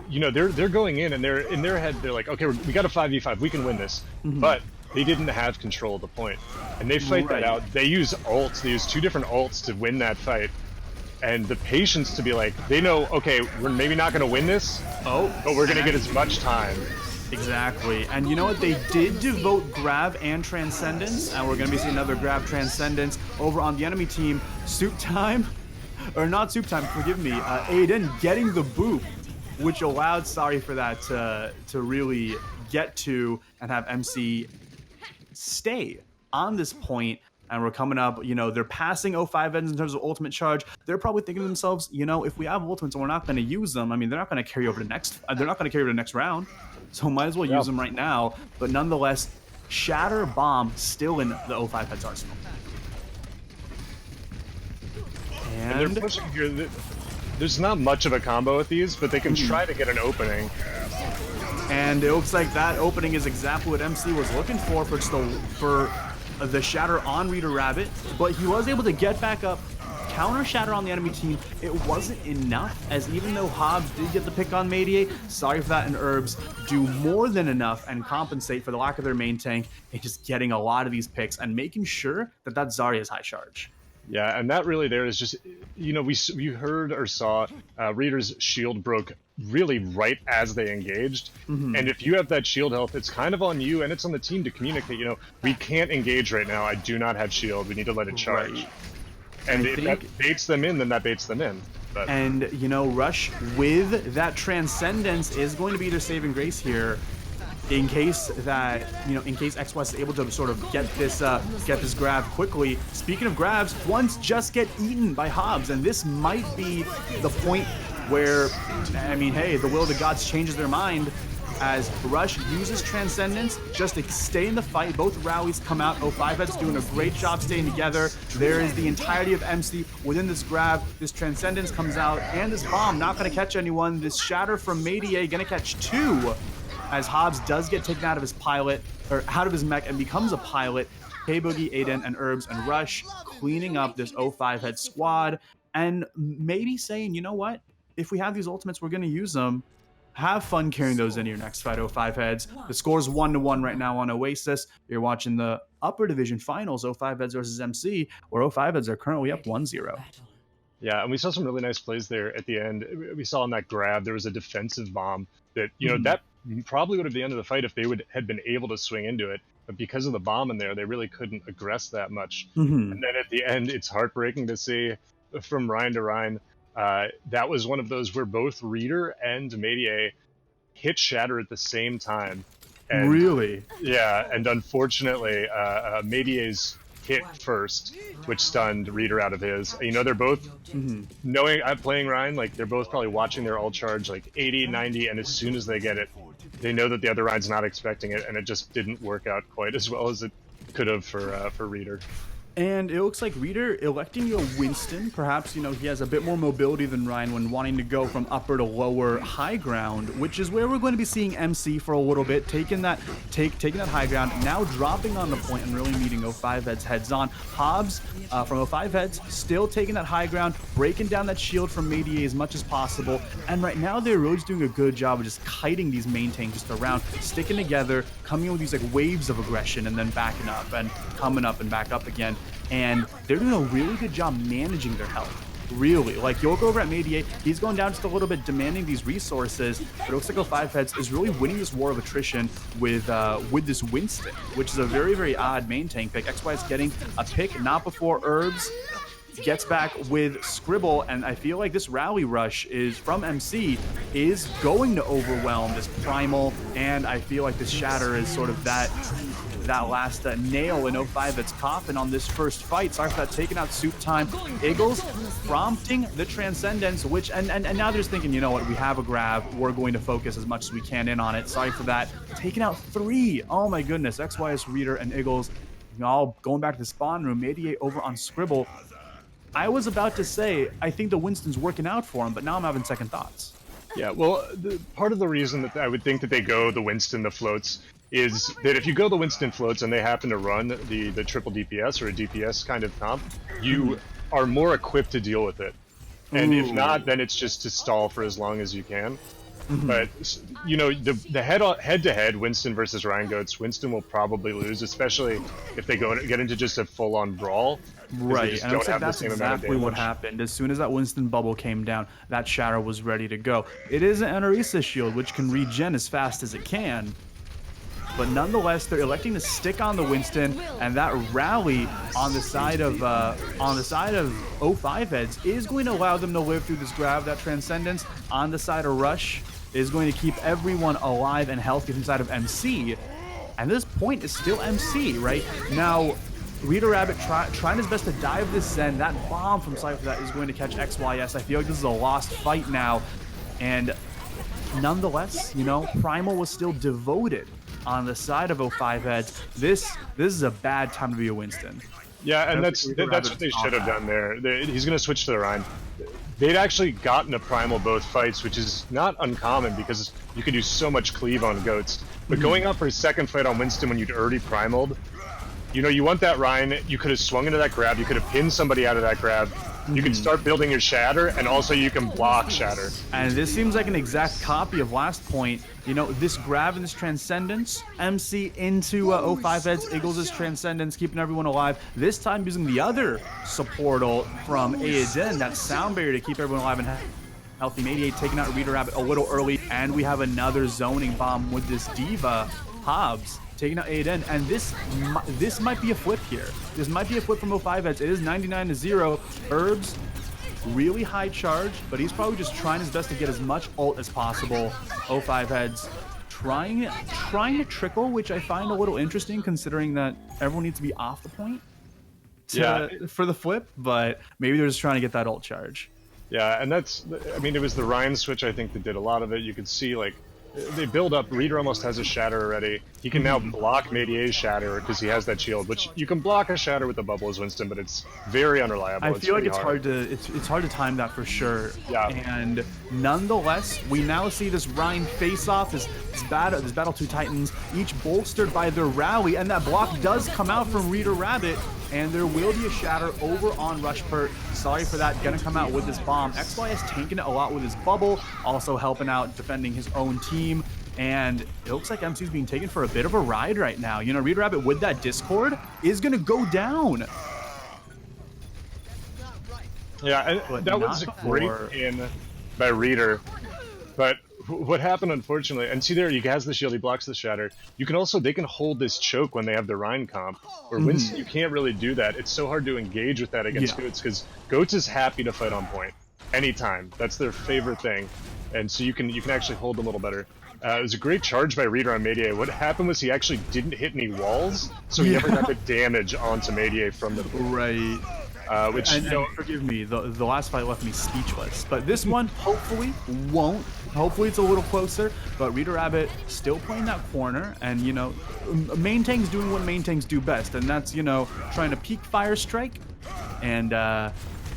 you know, they're going in, and they're in their head, they're like, okay, we got a 5v5, we can win this. But they didn't have control of the point, and they fight that out. They use ults. They use 2 different ults to win that fight, and the patience to be like, they know, okay, we're maybe not going to win this, but we're going to get as much time. Exactly. And you know what? They did devote Grab and Transcendence, and we're going to be seeing another Grab Transcendence over on the enemy team. Soup Time, or not Soup Time, forgive me, Aiden getting the boop, which allowed, sorry for that, to really get to and have MC stay on this point. And we're coming up, you know, they're passing O5 ends in terms of ultimate charge. They're probably thinking to themselves, you know, if we have ultimates and we're not going to use them, I mean, they're not going to carry over the next, they're not going to carry over the next round. So might as well use them right now. But nonetheless, Shatter Bomb still in the O5 heads arsenal. And they're pushing here. There's not much of a combo with these, but they can try to get an opening. And it looks like that opening is exactly what MC was looking for the Shatter on Reader Rabbit. But he was able to get back up, counter Shatter on the enemy team. It wasn't enough, as even though Hobbs did get the pick on Mediae, sorry for that, and Herbs do more than enough and compensate for the lack of their main tank and just getting a lot of these picks and making sure that Zarya is high charge. Yeah, and that really there is just, you know, we heard or saw Reader's shield broke really right as they engaged. And if you have that shield health, it's kind of on you and it's on the team to communicate, you know, we can't engage right now. I do not have shield. We need to let it charge. Right. And if that baits them in, then that baits them in. But. And, you know, Rush with that Transcendence is going to be their saving grace here. In case that, you know, in case XY is able to sort of get this grab quickly. Speaking of grabs, ones just get eaten by Hobbs, and this might be the point where, I mean, hey, the will of the gods changes their mind, as Rush uses Transcendence just to stay in the fight. Both rallies come out. 05 Heads doing a great job staying together. There is the entirety of MC within this grab. This Transcendence comes out, and this bomb not going to catch anyone. This Shatter from Mayday going to catch 2, as Hobbs does get taken out of his pilot, or out of his mech, and becomes a pilot. K-Boogie, Aiden, and Herbs and Rush cleaning up this 05 Head squad, and maybe saying, you know what? If we have these ultimates, we're going to use them. Have fun carrying those into your next fight, 05 Heads. The score's 1-1 right now on Oasis. You're watching the upper division finals, 05 Heads versus MC, where 05 Heads are currently up 1-0. Yeah, and we saw some really nice plays there at the end. We saw in that grab, there was a defensive bomb that, you know, that probably would have been the end of the fight if they had been able to swing into it. But because of the bomb in there, they really couldn't aggress that much. And then at the end, it's heartbreaking to see from Ryan to Ryan. That was one of those where both Reader and Mayday hit Shatter at the same time. And, really? Yeah, and unfortunately, Mayday's hit first, which stunned Reader out of his. You know, they're both knowing I'm playing Ryan, like they're both probably watching their ult charge like 80, 90, and as soon as they get it, they know that the other Ryan's not expecting it, and it just didn't work out quite as well as it could have for Reader. And it looks like Reader electing you a Winston. Perhaps, you know, he has a bit more mobility than Ryan when wanting to go from upper to lower high ground, which is where we're going to be seeing MC for a little bit, taking that high ground, now dropping on the point and really meeting 05 Heads heads on. Hobbs from 05 Heads still taking that high ground, breaking down that shield from Mayday as much as possible. And right now they're really just doing a good job of just kiting these main tanks just around, sticking together, coming in with these like waves of aggression and then backing up and coming up and back up again. And they're doing a really good job managing their health. Really. Like, Yoko over at Mayday, he's going down just a little bit, demanding these resources. But it looks like 05 Heads is really winning this war of attrition with this Winston, which is a very, very odd main tank pick. XY is getting a pick not before Herbs gets back with Scribble, and I feel like this rally rush is from MC is going to overwhelm this Primal, and I feel like this Shatter is sort of that last nail in 05 that's coffin on this first fight. Sorry for that, taking out Soup Time. Eagles prompting the Transcendence, which, and now they're just thinking, you know what, we have a grab, we're going to focus as much as we can in on it. Sorry for that. Taking out 3. Oh my goodness, XYS, Reader, and Eagles, all going back to the spawn room. Mayday over on Scribble. I was about to say, I think the Winston's working out for him, but now I'm having second thoughts. Yeah, well, part of the reason that I would think that they go the Winston, the floats, is that if you go the Winston floats and they happen to run the triple DPS or a DPS kind of comp, you are more equipped to deal with it. And if not, then it's just to stall for as long as you can. But, you know, the head-to-head Winston versus Ryan Goats, Winston will probably lose, especially if they get into just a full-on brawl. Right, and it looks like that's exactly what happened. As soon as that Winston bubble came down, that Shatter was ready to go. It is an Anarisa shield, which can regen as fast as it can. But nonetheless, they're electing to stick on the Winston, and that rally on the side of 05 Heads is going to allow them to live through this grab. That Transcendence on the side of Rush is going to keep everyone alive and healthy inside of MC. And this point is still MC, right? Now, Reader Rabbit trying his best to dive this Zen. That bomb from Cypher that is going to catch XYS. I feel like this is a lost fight now. And nonetheless, you know, Primal was still devoted on the side of 05 Heads. This is a bad time to be a Winston. Yeah, and that's what they should have done there. He's going to switch to the Rhine. They'd actually gotten a Primal both fights, which is not uncommon because you can do so much cleave on Goats. But going up for his second fight on Winston when you'd already Primaled, you know, you want that Rhine, you could have swung into that grab, you could have pinned somebody out of that grab, you can start building your Shatter, and also you can block Shatter. And this seems like an exact copy of last point. You know, this grab and this Transcendence, MC into 05 Heads, Eagles' Transcendence, keeping everyone alive. This time using the other support ult from Aiden, that sound barrier to keep everyone alive and healthy. Mayday taking out Reader Rabbit a little early, and we have another zoning bomb with this Diva, Hobbs, taking out Aiden, and this might be a flip here. This might be a flip from 05 Heads. It is 99-0. Herbs, really high charge, but he's probably just trying his best to get as much ult as possible. 05 Heads trying to trickle, which I find a little interesting considering that everyone needs to be off the point for the flip, but maybe they're just trying to get that ult charge. Yeah, and that's, I mean, it was the Ryan switch, I think, that did a lot of it. You could see, like, they build up. Reader almost has a shatter already. He can now block Medier's shatter because he has that shield, which you can block a shatter with the bubble as Winston, but it's very unreliable. I It's feel like pretty it's hard to it's hard to time that for sure. Yeah. And nonetheless, we now see this Rhine face-off, this battle two titans, each bolstered by their rally, and that block does come out from Reader Rabbit, and there will be a shatter over on Rushpert. Sorry for that, gonna come out with this bomb. XYS tanking it a lot with his bubble, also helping out defending his own team. And it looks like MC's being taken for a bit of a ride right now. You know, Reader Rabbit with that Discord is gonna go down. Yeah, and that was a great in by Reader, but what happened, unfortunately, and see there, he has the shield, he blocks the shatter. You can also, they can hold this choke when they have the Rhine comp, or Winston, you can't really do that. It's so hard to engage with that against Goats, because Goats is happy to fight on point, anytime. That's their favorite thing, and so you can actually hold them a little better. It was a great charge by Reader on Medier. What happened was he actually didn't hit any walls, so he never got the damage onto Medier from the right. Which, and forgive me, the last fight left me speechless. But this one hopefully won't. Hopefully it's a little closer. But Reader Rabbit still playing that corner, and you know, main tanks doing what main tanks do best, and that's, you know, trying to peek fire strike, and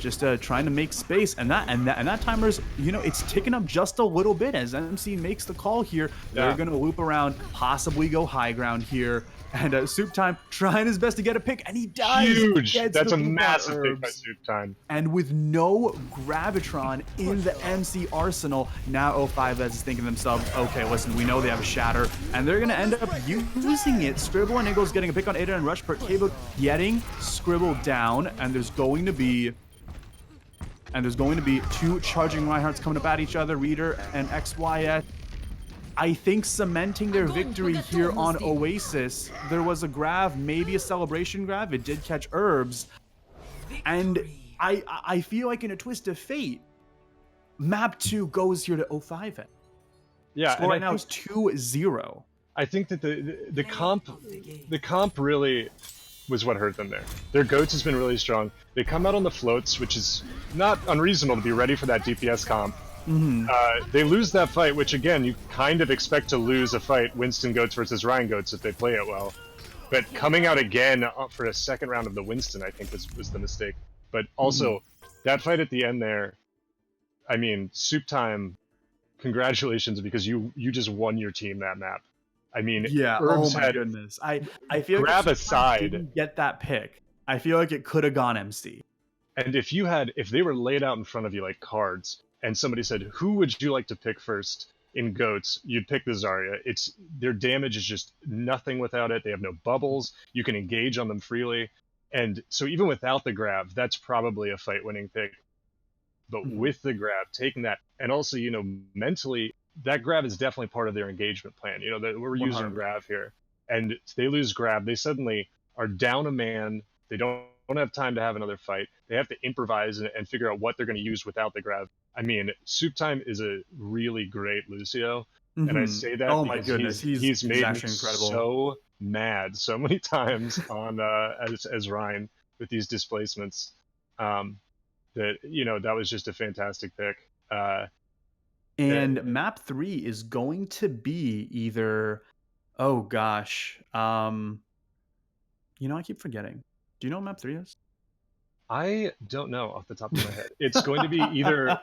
just trying to make space. And that timer's, you know, it's ticking up just a little bit as MC makes the call here. They're gonna loop around, possibly go high ground here. And Soup Time trying his best to get a pick, and he does. Huge! That's a massive pick by Soup Time. And with no Gravitron in the MC arsenal, now O5 is thinking to themselves, okay, listen, we know they have a shatter, and they're going to end up using it. Scribble and Eagles getting a pick on Ada and Rushpert. Cable getting Scribble down, and there's going to be two charging Reinhardts coming up at each other, Reader and XYS. I think cementing their victory here on Oasis. There was a grav, maybe a celebration grav. It did catch herbs. And I feel like in a twist of fate, map 2 goes here to O5. Yeah, score right now is 2-0. I think that the comp really was what hurt them there. Their Goats has been really strong. They come out on the floats, which is not unreasonable to be ready for that DPS comp. They lose that fight, which again, you kind of expect to lose a fight, Winston Goats versus Ryan Goats, if they play it well. But coming out again for a second round of the Winston, I think was the mistake. But also, that fight at the end there, I mean, Soup Time, congratulations, because you just won your team that map. I mean, yeah, Herbs oh my goodness. I feel grab like aside, didn't get that pick, I feel like it could have gone MC. And if they were laid out in front of you like cards, and somebody said, who would you like to pick first in Goats, you'd pick the Zarya. Their damage is just nothing without it. They have no bubbles. You can engage on them freely. And so even without the grab, that's probably a fight-winning pick. But with the grab, taking that, and also, you know, mentally, that grab is definitely part of their engagement plan. You know, we're using grab here. And they lose grab. They suddenly are down a man. They don't have time to have another fight. They have to improvise and figure out what they're going to use without the grab. I mean, Soup Time is a really great Lucio, and I say that oh because my goodness, he's made me incredible. so mad so many times on as Ryan with these displacements. That, you know, that was just a fantastic pick. And map 3 is going to be either, oh gosh, you know, I keep forgetting. Do you know what map 3 is? I don't know off the top of my head. It's going to be either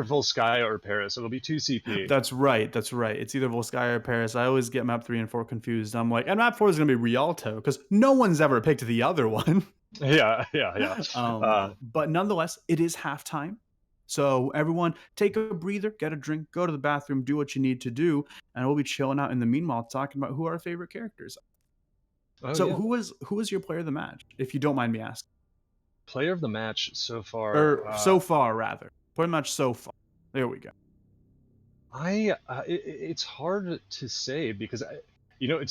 Volskaya or Paris. It'll be 2 CP. That's right. It's either Volskaya or Paris. I always get map 3 and 4 confused. I'm like, and map 4 is going to be Rialto, because no one's ever picked the other one. Yeah. But nonetheless, it is halftime. So everyone take a breather, get a drink, go to the bathroom, do what you need to do, and we'll be chilling out in the meanwhile talking about who our favorite characters are. Who was your player of the match, if you don't mind me asking? Player of the match so far, or so far rather. Player of the match so far. There we go. It's hard to say because you know,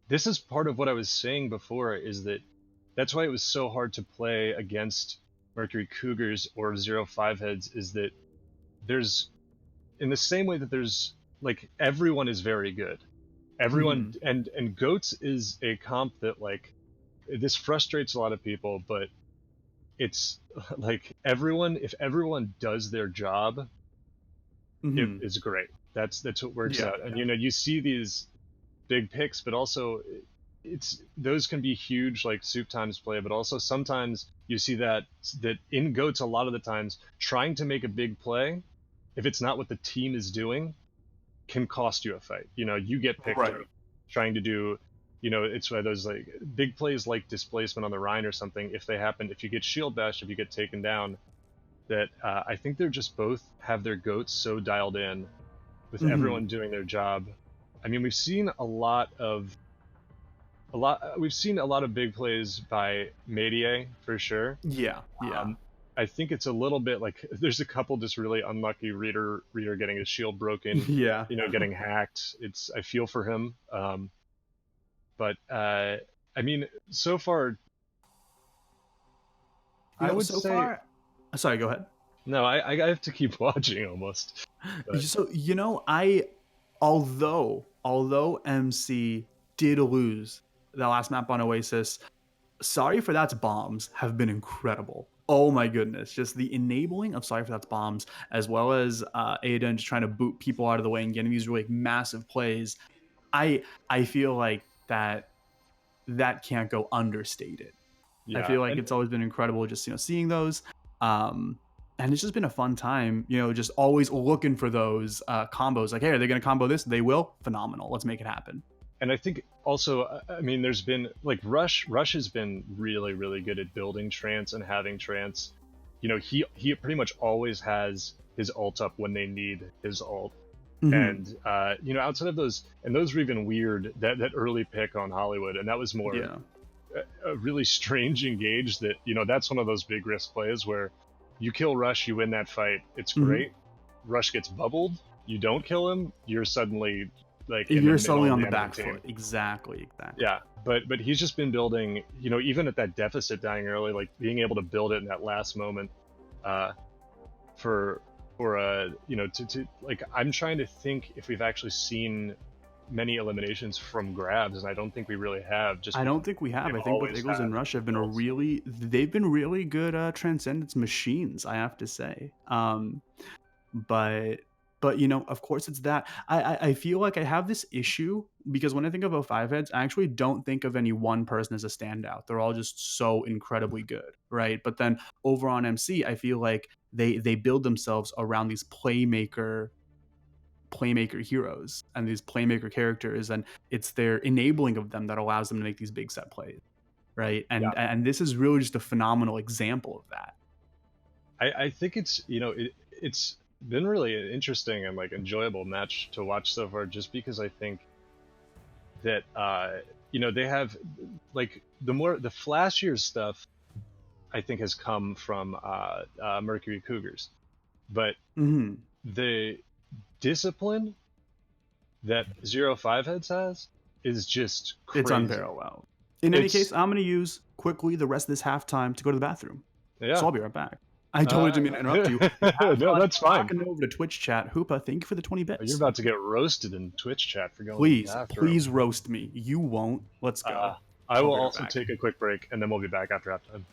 this is part of what I was saying before, is that's why it was so hard to play against Mercury Cougars or 0-5 heads, is that there's, in the same way that there's, like, everyone is very good. Everyone, and Goats is a comp that, like, this frustrates a lot of people, but it's like if everyone does their job, it is great. That's what works Yeah. out. And you see these big picks, but also it's those can be huge like soup times play, but also sometimes you see that in goats a lot of the times trying to make a big play, if it's not what the team is doing, can cost you a fight. You get picked Right. trying to do, it's why those like big plays like displacement on the Rhine or something, if you get shield bashed, if you get taken down, that I think they're just both have their goats so dialed in with everyone doing their job. I mean, we've seen a lot of big plays by Medier for sure. Yeah. I think it's a little bit like there's a couple just really unlucky reader getting his shield broken, Yeah. getting hacked. I feel for him. But I mean, so far, I would so say far. Sorry, go ahead. no. I have to keep watching almost. But So although MC did lose that last map on Oasis, Sorry for That's bombs have been incredible. Oh my goodness, just the enabling of Sorry for That's bombs, as well as Aiden just trying to boot people out of the way and getting these really massive plays. I feel like that can't go understated. I yeah, feel like it's always been incredible just seeing those. And it's just been a fun time, just always looking for those combos. Like, hey, are they going to combo this? They will. Phenomenal. Let's make it happen. and I think also, I mean, there's been like Rush has been really, really good at building trance and having trance. He pretty much always has his ult up when they need his ult. And outside of those, and those were even weird, that early pick on Hollywood, and that was more a really strange engage. That that's one of those big risk plays where you kill Rush, you win that fight, it's great. Rush gets bubbled, you don't kill him, you're suddenly like you're suddenly on the back foot. Exactly. Yeah, but he's just been building. Even at that deficit, dying early, like being able to build it in that last moment, for to like, I'm trying to think if we've actually seen many eliminations from grabs, and I don't think we really have. I don't think we have. I think both Eagles and Rush have been they've been really good transcendence machines, I have to say. But of course it's that. I feel like I have this issue because when I think about five heads, I actually don't think of any one person as a standout. They're all just so incredibly good, right? But then over on MC, I feel like they build themselves around these playmaker heroes and these playmaker characters, and it's their enabling of them that allows them to make these big set plays, right? And this is really just a phenomenal example of that. I think it's it's been really an interesting and like enjoyable match to watch so far, just because I think that they have like the flashier stuff I think has come from Mercury Cougars, but the discipline that 05 Heads has is just crazy. It's unparalleled. In any case, I'm going to use quickly the rest of this halftime to go to the bathroom. So I'll be right back. I totally didn't mean to interrupt you. No, that's fine. Walking over to Twitch chat. Hoopa, thank you for the 20 bits. You're about to get roasted in Twitch chat for going. Please roast me. You won't. Let's go. I will also take a quick break, and then we'll be back after halftime.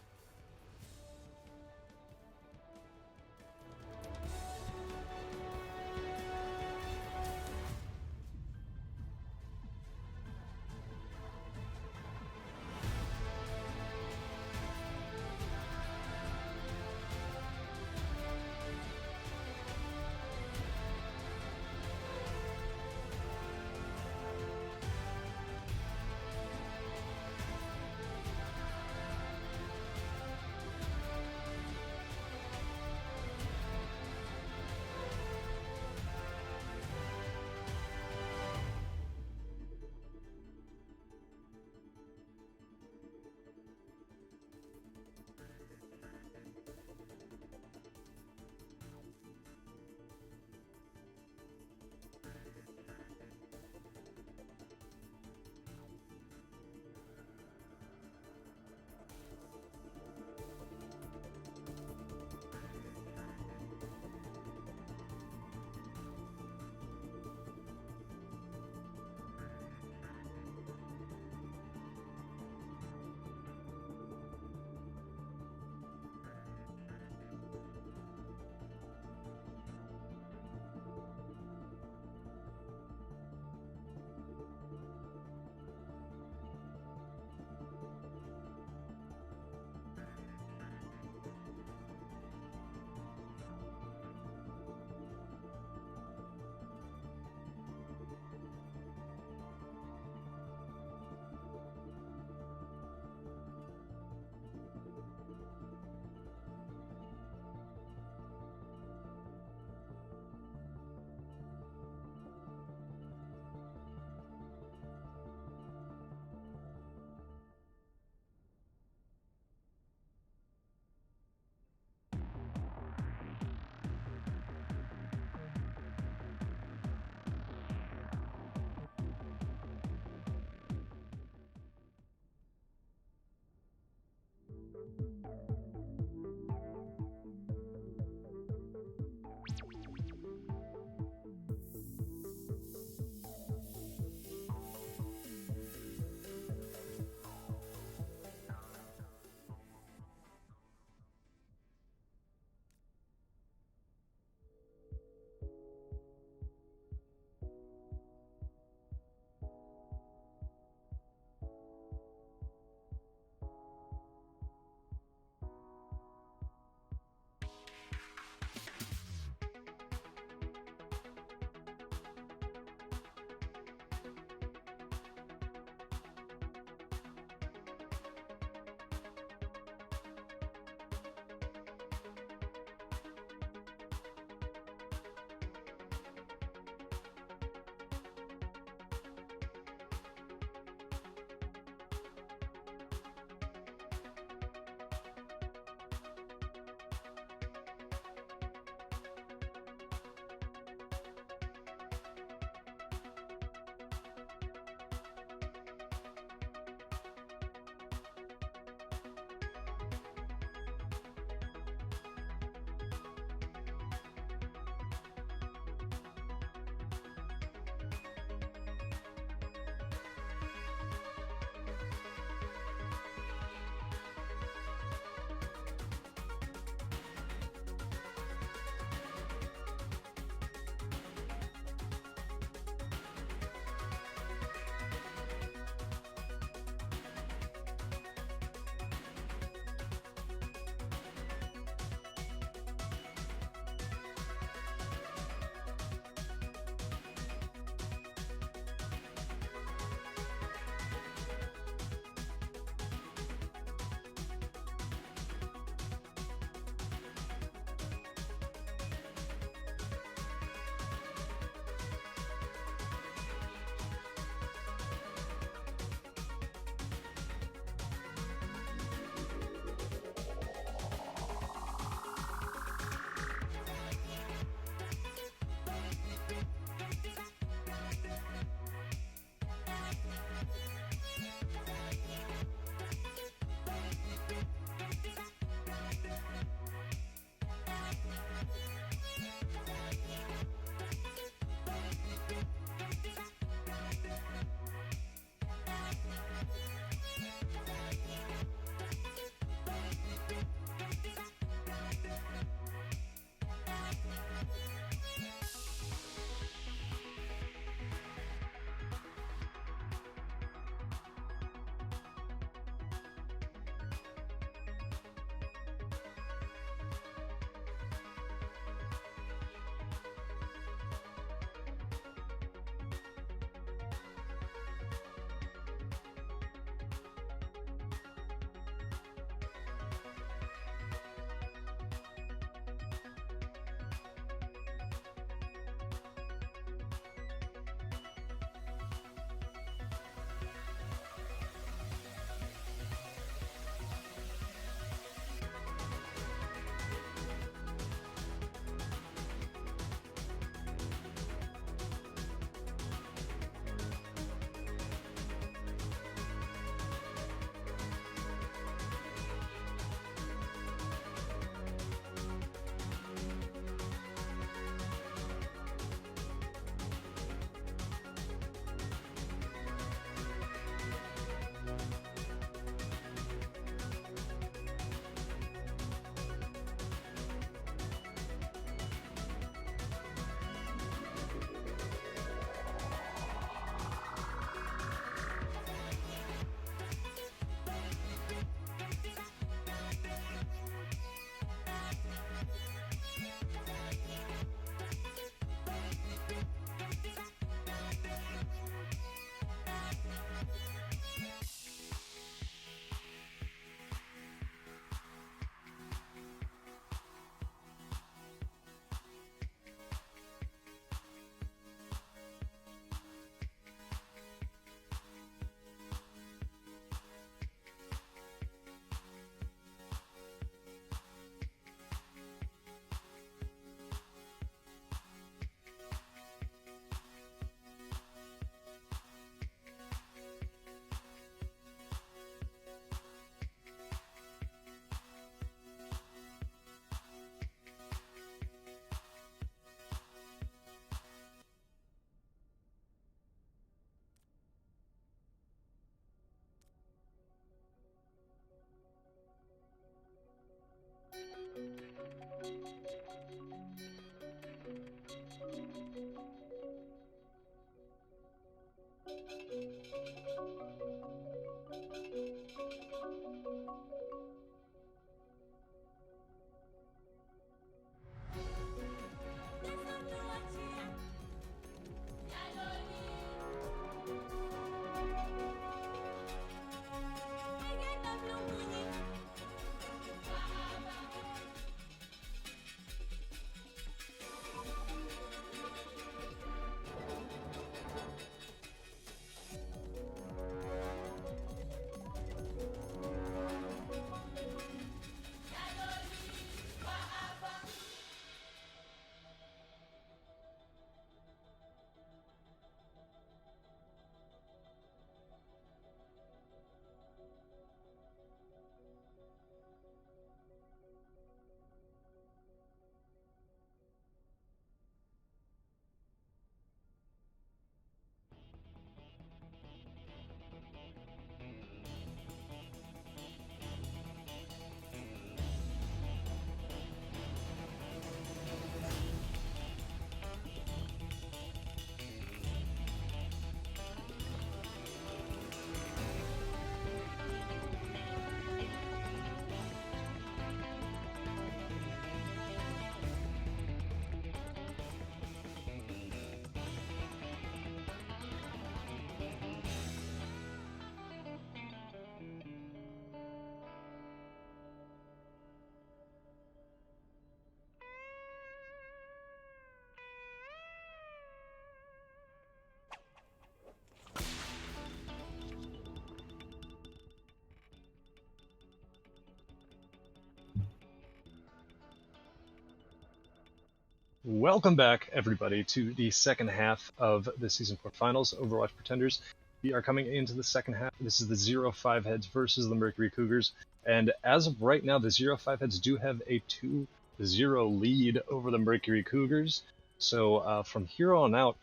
Welcome back, everybody, to the second half of the Season 4 Finals, Overwatch Pretenders. We are coming into the second half. This is the 0-5 Heads versus the Mercury Cougars. And as of right now, the 0-5 Heads do have a 2-0 lead over the Mercury Cougars. So from here on out,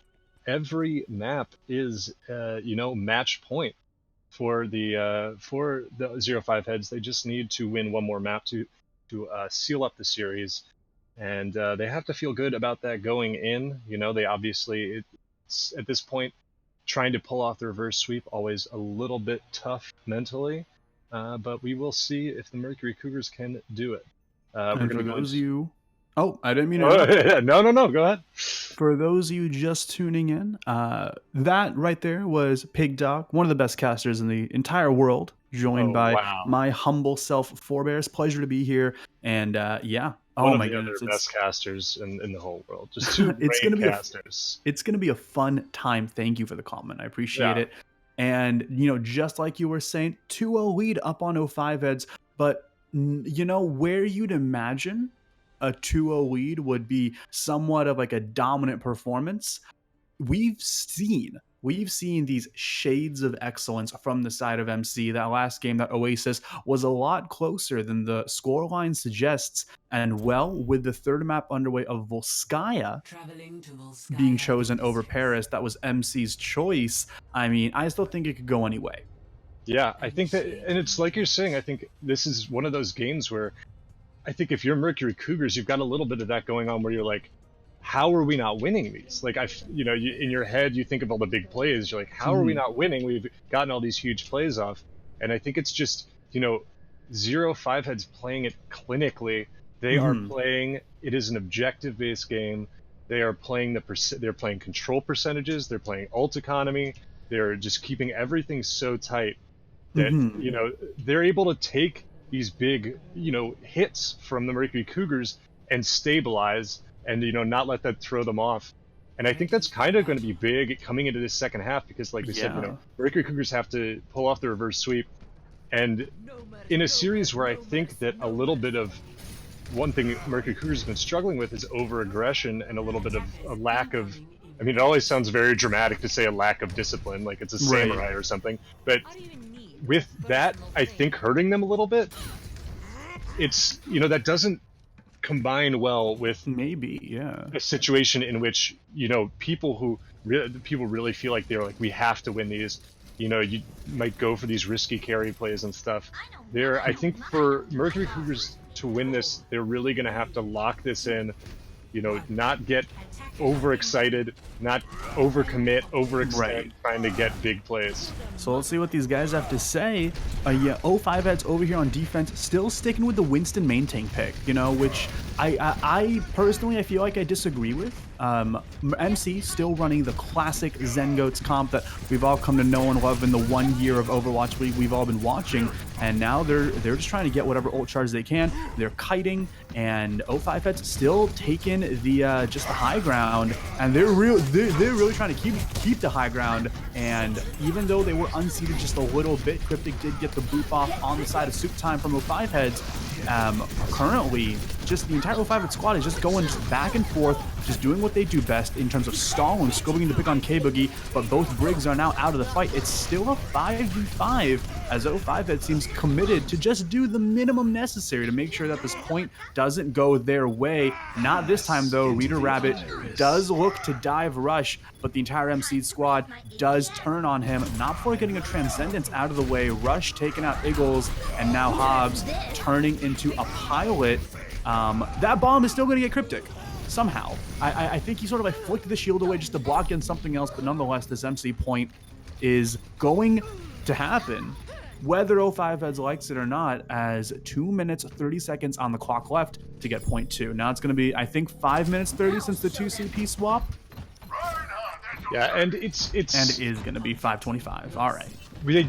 every map is, match point for the 0-5 Heads. They just need to win one more map to seal up the series. And they have to feel good about that going in. They obviously, it's, at this point, trying to pull off the reverse sweep, always a little bit tough mentally. But we will see if the Mercury Cougars can do it. And for those of you... Oh, I didn't mean to... No, go ahead. For those of you just tuning in, that right there was Pig Dog, one of the best casters in the entire world, joined by my humble self, Forebears. Pleasure to be here. And yeah... One of the other best casters in the whole world. Just two great casters. It's going to be a fun time. Thank you for the comment. I appreciate it. And, just like you were saying, 2-0 lead up on 0-5 Heads. But, where you'd imagine a 2-0 lead would be somewhat of like a dominant performance, we've seen these shades of excellence from the side of MC. That last game, that Oasis, was a lot closer than the scoreline suggests. And with the third map underway of Volskaya being chosen over Paris, that was MC's choice. I mean, I still think it could go any way. Yeah, I think that, and it's like you're saying, I think this is one of those games where I think if you're Mercury Cougars, you've got a little bit of that going on where you're like, how are we not winning these? Like, in your head, you think of all the big plays. You're like, how are we not winning? We've gotten all these huge plays off. And I think it's just, 0-5 Heads playing it clinically. They are playing, it is an objective-based game. They are playing they're playing control percentages. They're playing ult economy. They're just keeping everything so tight that, they're able to take these big, hits from the Mercury Cougars and stabilize and not let that throw them off. And I think that's kind of going to be big coming into this second half because, like we said, Mercury Cougars have to pull off the reverse sweep. And in a series where I think that a little bit of one thing Mercury Cougars has been struggling with is over-aggression and a little bit of a lack of... I mean, it always sounds very dramatic to say a lack of discipline, like it's a samurai or something. But with that, I think hurting them a little bit, it's, that doesn't combine well with a situation in which people really feel like they're like, we have to win these. You might go for these risky carry plays and stuff. I think for Mercury Cougars to win this, they're really going to have to lock this in, not get overexcited, not overcommit, overextend, trying to get big plays. So let's see what these guys have to say. 0-5 Heads over here on defense, still sticking with the Winston main tank pick, which I personally, I feel like I disagree with. MC still running the classic Zen Goats comp that we've all come to know and love in the 1 year of Overwatch we've all been watching, and now they're just trying to get whatever ult charge they can. They're kiting, and 0-5 Heads still taking the just the high ground, and they're really trying to keep the high ground. And even though they were unseated just a little bit, Cryptic did get the boop off on the side of Soup Time from 0-5 Heads. Currently, just the entire 0-5 Heads squad is just going back and forth, just doing what they do best in terms of stall and scoping to pick on K-Boogie, but both Briggs are now out of the fight. It's still a 5v5 as 0-5 Heads seems committed to just do the minimum necessary to make sure that this point doesn't go their way. Not this time though. Reader Rabbit does look to dive rush, but the entire MC squad does turn on him, not before getting a Transcendence out of the way. Rush taking out Eagles, and now Hobbs turning into a pilot. That bomb is still going to get Cryptic somehow. I think he sort of like flicked the shield away just to block against something else, but nonetheless, this MC point is going to happen, whether 0-5 Heads likes it or not, as 2 minutes 30 seconds on the clock left to get point 2. Now it's going to be, I think, 5 minutes 30 since the 2 CP swap. Yeah, and it is going to be 5:25. All right.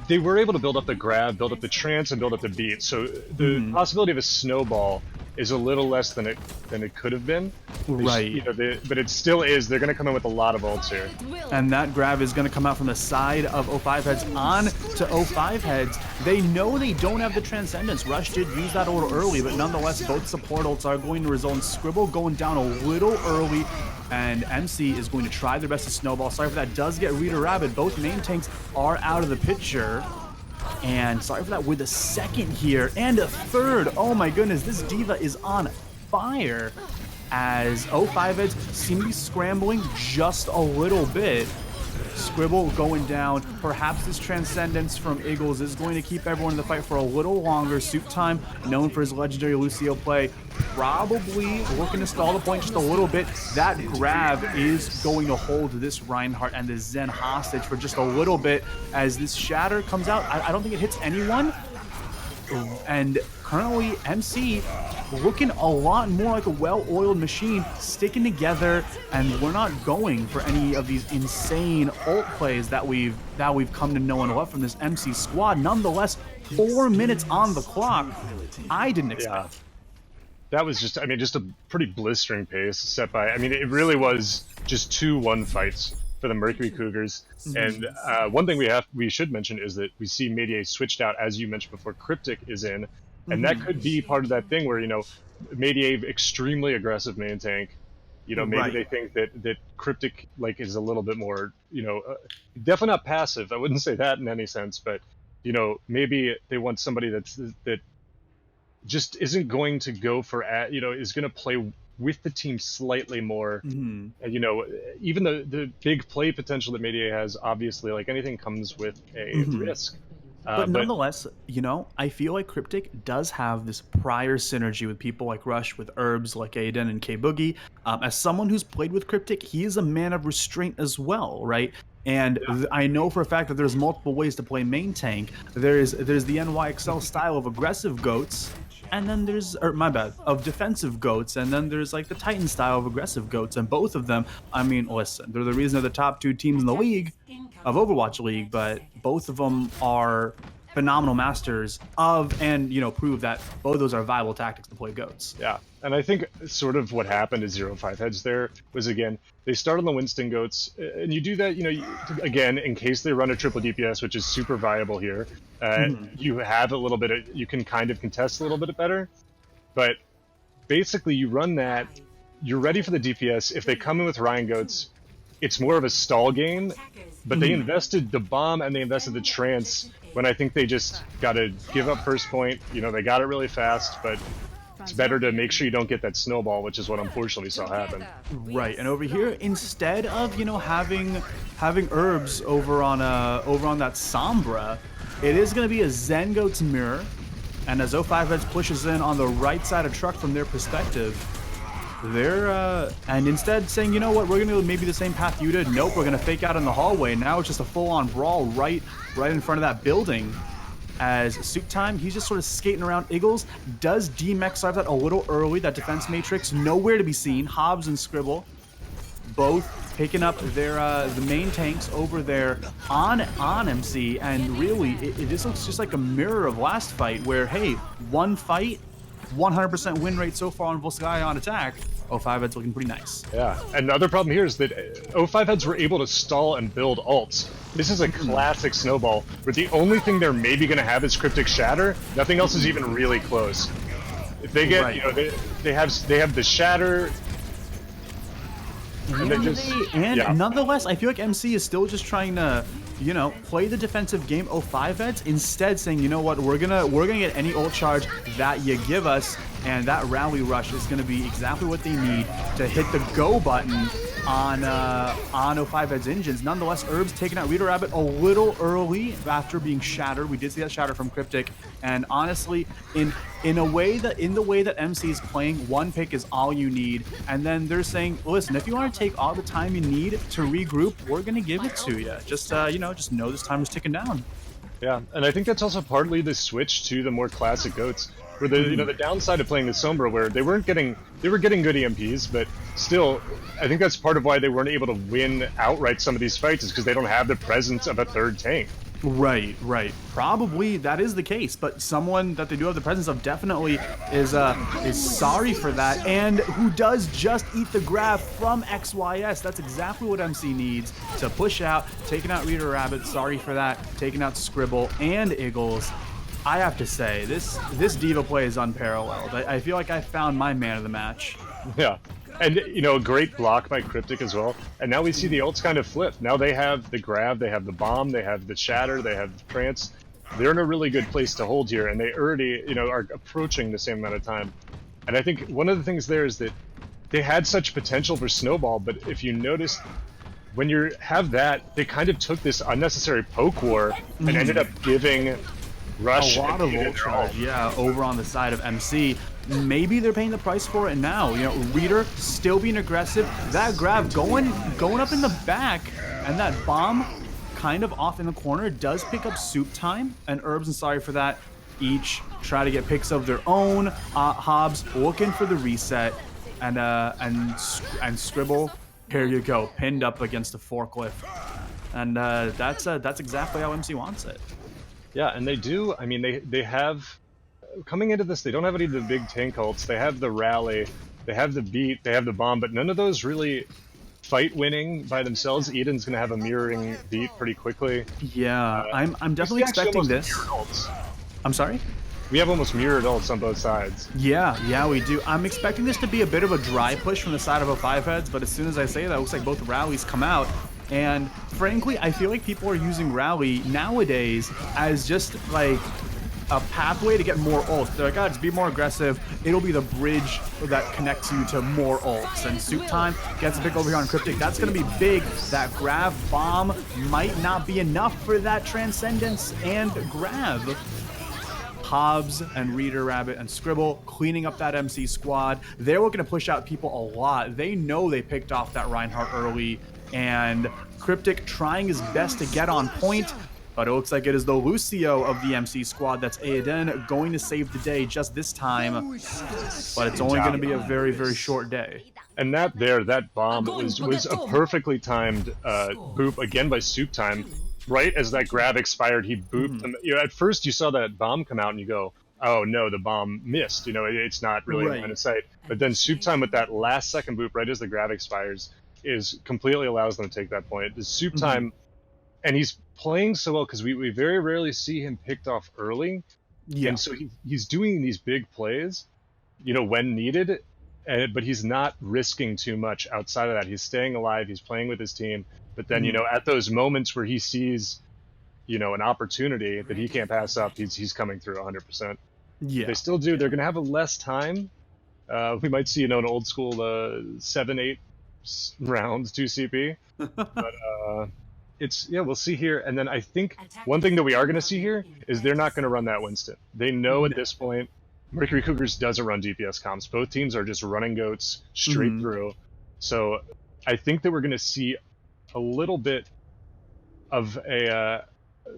They were able to build up the grab, build up the trance, and build up the beat. So the possibility of a snowball is a little less than it could have been. Right. You know, but it still is. They're going to come in with a lot of ults here. And that grab is going to come out from the side of 05 Heads on to 05 Heads. They know they don't have the Transcendence. Rush did use that a little early, but nonetheless, both support ults are going to result in Scribble going down a little early, and MC is going to try their best to snowball. Sorry for that. Does get Rita Rabbit. Both main tanks are out of the picture. And sorry for that, with a second here and a third. Oh my goodness, this D.Va is on fire as 05 Heads seem to be scrambling just a little bit. Scribble going down. Perhaps this Transcendence from Eagles is going to keep everyone in the fight for a little longer. Suit Time, known for his legendary Lucio play, probably looking to stall the point just a little bit. That grab is going to hold this Reinhardt and this Zen hostage for just a little bit as this Shatter comes out. I don't think it hits anyone. And currently, MC looking a lot more like a well-oiled machine, sticking together, and we're not going for any of these insane ult plays that we've come to know and love from this MC squad. Nonetheless, 4 minutes on the clock. I didn't expect. Yeah. That was just, I mean, just a pretty blistering pace set by, I mean, it really was just 2-1 fights for the Mercury Cougars. And one thing we should mention is that we see Mayday switched out, as you mentioned before. Cryptic is in, and that could be part of that thing where, you know, Mayday extremely aggressive main tank. You know, maybe they think that Cryptic like is a little bit more, you know, definitely not passive. I wouldn't say that in any sense, but you know, maybe they want somebody that just isn't going to go for you know, is going to play with the team slightly more. And you know, even the big play potential that Mayday has, obviously, like anything comes with a risk. But nonetheless, you know, I feel like Cryptic does have this prior synergy with people like Rush, with Herbs like Aiden and K-Boogie. As someone who's played with Cryptic, he is a man of restraint as well, right? And I know for a fact that there's multiple ways to play main tank. There's the NYXL style of aggressive goats, and then there's, or my bad, of defensive goats, and then there's like the Titan style of aggressive goats, and both of them, I mean, listen, they're the reason they're the top 2 teams in the league, of Overwatch League, but both of them are phenomenal masters of, and you know, prove that both of those are viable tactics to play goats. Yeah, and I think sort of what happened to 05 Heads there was, again, they start on the Winston goats, and you do that, you know, again, in case they run a triple DPS, which is super viable here. You have a little bit of, you can kind of contest a little bit better, but basically you run that, you're ready for the DPS. If they come in with Ryan goats, it's more of a stall game, but they invested the bomb and they invested the trance when I think they just got to give up first point. You know, they got it really fast, but it's better to make sure you don't get that snowball, which is what unfortunately saw happen. Right, and over here, instead of, you know, having Herbs over on that Sombra, it is going to be a Zen Goat's mirror, and as 05 Heads pushes in on the right side of truck from their perspective, they're and instead saying, you know what, we're gonna go maybe the same path you did. Nope, we're gonna fake out in the hallway. Now it's just a full-on brawl right in front of that building. As Suit Time, he's just sort of skating around. Eagles does DMX survive that a little early. That defense matrix nowhere to be seen. Hobbs and Scribble both picking up their the main tanks over there on MC, and really it just looks just like a mirror of last fight where, hey, one fight, 100% win rate so far on Volkswagen on attack. 05 Heads looking pretty nice. Yeah, and the other problem here is that 05 Heads were able to stall and build ults. This is a classic snowball, where the only thing they're maybe going to have is Cryptic Shatter. Nothing else is even really close. If they get, you know, they have the Shatter. And nonetheless, I feel like MC is still just trying to, you know, play the defensive game. 05 Heads instead saying, you know what, we're gonna get any ult charge that you give us, and that rally rush is gonna be exactly what they need to hit the go button on 05 Heads engines. Nonetheless, Herbs taking out Rita Rabbit a little early after being shattered. We did see that shatter from Cryptic, and honestly, in the way that MC is playing, one pick is all you need, and then they're saying, listen, if you want to take all the time you need to regroup, we're gonna give it to you. Just you know, just know this time is ticking down. Yeah, and I think that's also partly the switch to the more classic goats, where the you know, the downside of playing the Sombra, where they were getting good EMPs, but still, I think that's part of why they weren't able to win outright some of these fights, is because they don't have the presence of a third tank. Right, right. Probably that is the case, but someone that they do have the presence of definitely is sorry for that, and who does just eat the grab from XYS. That's exactly what MC needs to push out, taking out Reader Rabbit. Sorry for that, taking out Scribble and Eagles. I have to say, this Diva play is unparalleled. I feel like I found my man of the match. Yeah. And, you know, a great block by Cryptic as well. And now we see the ults kind of flip. Now they have the grab, they have the bomb, they have the shatter, they have the trance. They're in a really good place to hold here, and they already, you know, are approaching the same amount of time. And I think one of the things there is that they had such potential for Snowball, but if you notice, when you have that, they kind of took this unnecessary poke war and ended up giving Rush a lot of ultra, yeah, over on the side of MC. Maybe they're paying the price for it now. You know, Reader still being aggressive. That grab going up in the back, and that bomb kind of off in the corner does pick up Soup Time. And Herbs, and sorry for that, each try to get picks of their own. Hobbs looking for the reset, and Scribble. Here you go, pinned up against the forklift, and that's exactly how MC wants it. Yeah, and they do. I mean, they have. Coming into this, they don't have any of the big tank ults. They have the rally, they have the beat, they have the bomb, but none of those really fight winning by themselves. Eden's gonna have a mirroring beat pretty quickly. Yeah, I'm definitely expecting this. I'm sorry? We have almost mirrored ults on both sides. Yeah, we do. I'm expecting this to be a bit of a dry push from the side of a 5-heads, but as soon as I say that, it looks like both rallies come out. And frankly, I feel like people are using rally nowadays as just like a pathway to get more ults. They're like, oh, just be more aggressive. It'll be the bridge that connects you to more ults. And Soup Time gets a pick over here on Cryptic. That's going to be big. That grab bomb might not be enough for that Transcendence and grab. Hobbs and Reader Rabbit and Scribble cleaning up that MC squad. They're looking to push out people a lot. They know they picked off that Reinhardt early, and Cryptic trying his best to get on point. But it looks like it is the Lucio of the MC squad, that's Aiden, going to save the day just this time. But it's only going to be a very, very short day. And that bomb was a perfectly timed boop, again by Soup Time. Right as that grab expired, he booped them. You know, at first you saw that bomb come out and you go, oh no, the bomb missed. You know, it's not really in line of sight. But then Soup Time with that last second boop right as the grab expires is completely allows them to take that point. The Soup Time, and he's playing so well because we very rarely see him picked off early. Yeah. And so he's doing these big plays, you know, when needed, but he's not risking too much outside of that. He's staying alive, he's playing with his team, but then, you know, at those moments where he sees, you know, an opportunity that he can't pass up, he's coming through 100%. Yeah. They still do. They're going to have a less time. We might see, you know, an old school 7-8 rounds 2CP. But we'll see here. And then I think one thing that we are going to see here is they're not going to run that Winston. They know at this point Mercury Cougars doesn't run DPS comps. Both teams are just running goats straight through. So I think that we're going to see a little bit of a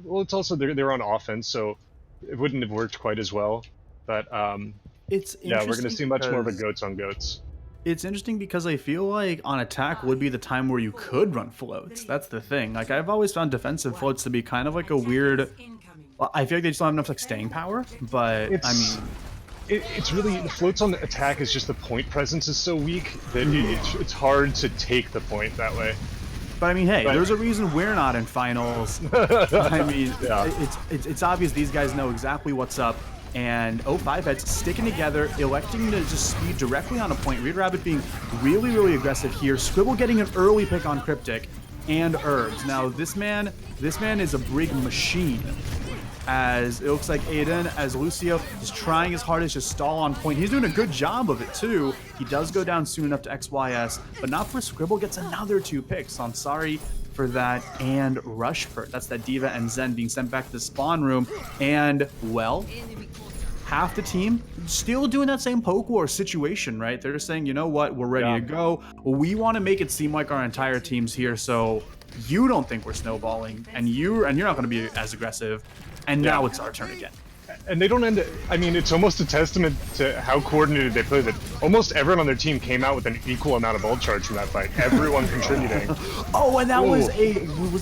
well, it's also they're on offense, so it wouldn't have worked quite as well. But it's we're going to see much more of a goats on goats. It's interesting because I feel like on attack would be the time where you could run floats. That's the thing. Like, I've always found defensive floats to be kind of like a weird. Well, I feel like they just don't have enough like staying power. But I mean, it's really the floats on the attack is just the point presence is so weak that it's hard to take the point that way. But I mean, hey, there's a reason we're not in finals. I mean, it's obvious these guys know exactly what's up. And 05 heads sticking together, electing to just speed directly on a point. Reader Rabbit being really, really aggressive here. Scribble getting an early pick on Cryptic and Herbs. Now this man is a brig machine. As it looks like Aiden, as Lucio is trying his hardest to stall on point. He's doing a good job of it too. He does go down soon enough to XYS, but not for Scribble. Gets another 2 picks. So I'm sorry for that. And Rushford, that's that Diva and Zen being sent back to the spawn room. And well, half the team still doing that same poke war situation, right? They're just saying, you know what, we're ready to go. We want to make it seem like our entire team's here, so you don't think we're snowballing, and you're not going to be as aggressive. And now it's our turn again. And they don't end it. I mean, it's almost a testament to how coordinated they play that almost everyone on their team came out with an equal amount of ult charge from that fight. Everyone contributing. Oh, and that was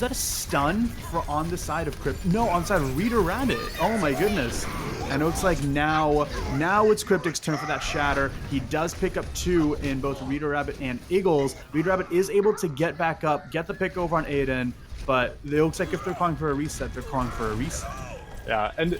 that a stun for on the side of Crypt? No, on the side of Reader Rabbit. Oh my goodness. And it looks like now it's Cryptic's turn for that shatter. He does pick up 2 in both Reader Rabbit and Eagles. Reader Rabbit is able to get back up, get the pick over on Aiden, but it looks like if they're calling for a reset, they're calling for a reset. Yeah, and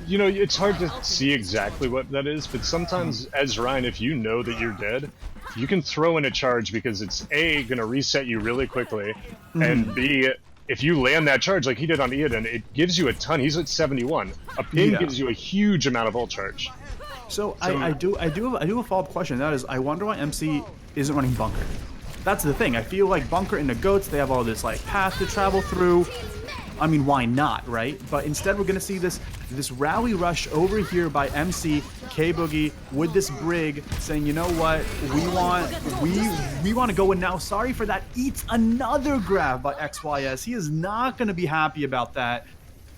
you know, it's hard to see exactly what that is, but sometimes as Ryan, if you know that you're dead, you can throw in a charge because it's A, gonna reset you really quickly, and B, if you land that charge like he did on Eden, it gives you a ton. He's at 71. A ping gives you a huge amount of ult charge. So I do have a follow-up question. That is, I wonder why MC isn't running Bunker. That's the thing. I feel like Bunker and the Goats, they have all this like path to travel through. I mean, why not, right? But instead, we're gonna see this rally rush over here by MC K Boogie with this Brig saying, you know what, we want to go in now. Sorry for that. Eats another grab by XYS. He is not gonna be happy about that.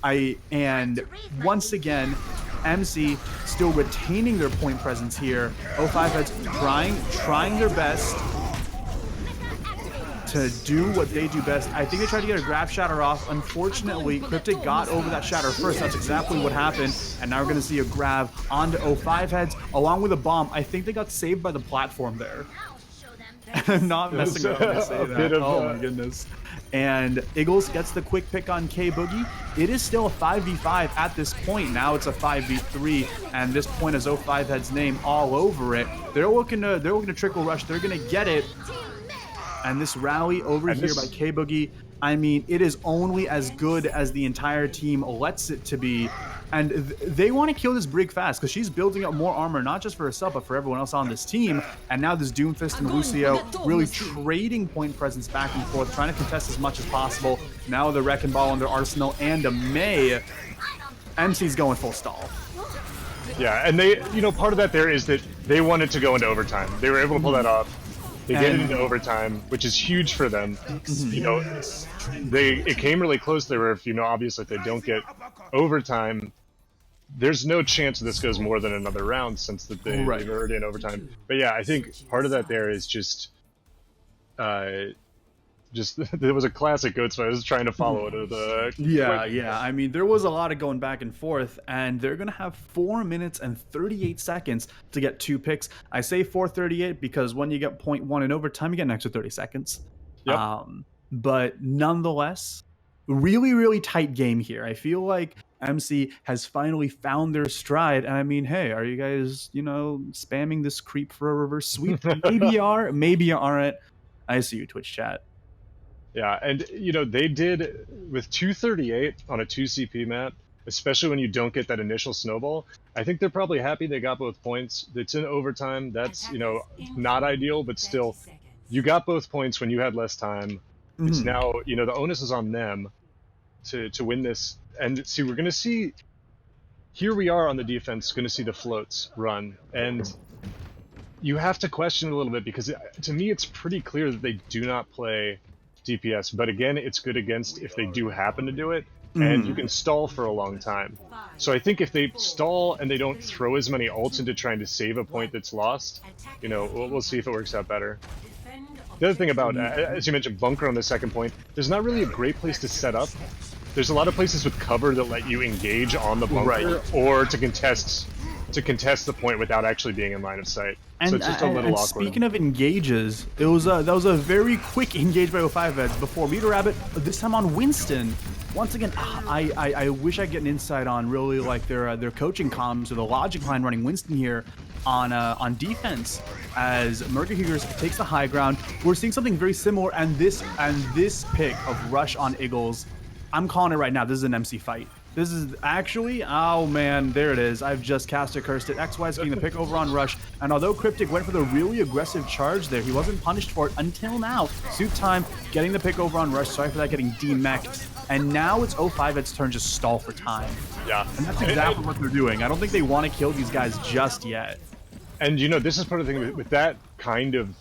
And once again, MC still retaining their point presence here. 05 Heads trying their best to do what they do best. I think they tried to get a grab shatter off. Unfortunately, Cryptic got over that shatter first. That's exactly what happened. And now we're going to see a grab onto 05 Heads along with a bomb. I think they got saved by the platform there. I'm not messing up when I say that. Oh my goodness. And Eagles gets the quick pick on K Boogie. It is still a 5v5 at this point. Now it's a 5v3, and this point has 05 Heads name all over it. They're looking to trickle rush. They're going to get it. And this rally over here by K Boogie, I mean, it is only as good as the entire team lets it to be. And they want to kill this Brig fast because she's building up more armor, not just for herself, but for everyone else on this team. And now this Doomfist and Lucio really trading point presence back and forth, trying to contest as much as possible. Now the Wrecking Ball on their arsenal and a May. MC's going full stall. Yeah, and they, you know, part of that there is that they wanted to go into overtime. They were able to pull that off. They get it into overtime, which is huge for them. You know, it came really close there. Where if, you know, obviously if they don't get overtime, there's no chance this goes more than another round since that they've already in overtime. But yeah, I think part of that there is just there was a classic Goats fight. I was trying to follow it. Yeah. I mean, there was a lot of going back and forth, and they're gonna have 4 minutes and 38 seconds to get 2 picks. I say 4:38 because when you get 0.1 in overtime, you get an extra 30 seconds. Yep. But nonetheless, really tight game here. I feel like MC has finally found their stride, and I mean, hey, are you guys, you know, spamming this creep for a reverse sweep? Maybe you are, maybe you aren't. I see you, Twitch chat. Yeah, and you know, they did with 238 on a 2 CP map, especially when you don't get that initial snowball. I think they're probably happy they got both points. It's in overtime. That's, you know, not ideal, but still, you got both points when you had less time. It's now, you know, the onus is on them to win this. And see, we're going to see, here we are on the defense, going to see the floats run. And you have to question it a little bit because to me, it's pretty clear that they do not play DPS, but again, it's good against if they do happen to do it, and you can stall for a long time. So I think if they stall and they don't throw as many ults into trying to save a point that's lost, you know, we'll see if it works out better. The other thing about, as you mentioned, Bunker on the second point, there's not really a great place to set up. There's a lot of places with cover that let you engage on the bunker or to contest the point without actually being in line of sight. So it's just a little awkward. Speaking of engages, that was a very quick engage by 05 Heads before Reader Rabbit, this time on Winston. Once again, I wish I get an insight on really like their coaching comms or the logic behind running Winston here on defense as Mercury Cougars takes the high ground. We're seeing something very similar, and this pick of Rush on Eagles, I'm calling it right now. This is an MC fight. This is actually, oh man, there it is. I've just cast a cursed it. XY's getting the pick over on Rush, and although Cryptic went for the really aggressive charge there, he wasn't punished for it until now. Suit Time getting the pick over on Rush. Sorry for that, getting demeched. And now it's 05 Heads' turn to stall for time. Yeah. And that's exactly what they're doing. I don't think they want to kill these guys just yet. And you know, this is part of the thing with that kind of,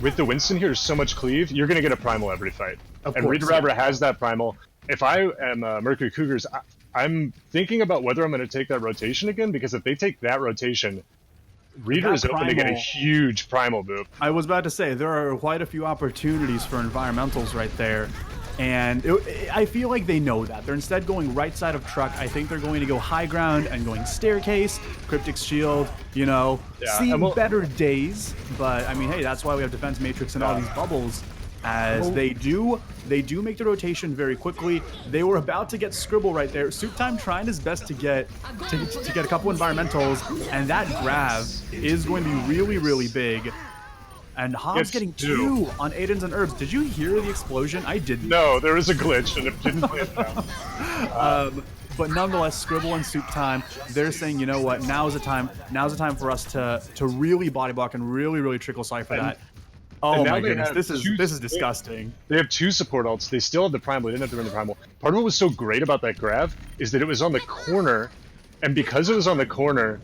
with the Winston here, there's so much cleave, you're going to get a primal every fight. And Reader Rabbit has that primal. If I am Mercury Cougars, I'm thinking about whether I'm going to take that rotation again, because if they take that rotation, Reader is open to get a huge primal boop. I was about to say, there are quite a few opportunities for environmentals right there. And I feel like they know that. They're instead going right side of truck. I think they're going to go high ground and going staircase, Cryptic's shield, you know, seeing better days. But, I mean, hey, that's why we have defense matrix and all these bubbles. As they do make the rotation very quickly. They were about to get Scribble right there. Soup Time trying his best to get a couple environmentals, and that grab is going to be really, really big. And Hobbs getting two on Aiden's and Herbs. Did you hear the explosion? I didn't. No, there was a glitch and it didn't play it down. But nonetheless, Scribble and Soup Time, they're saying, you know what, now's the time for us to really body block and really trickle Cypher that. Oh my goodness, this is disgusting. They have two support ults. They still have the primal. They didn't have to run the primal. Part of what was so great about that grab is that it was on the corner, and because it was on the corner,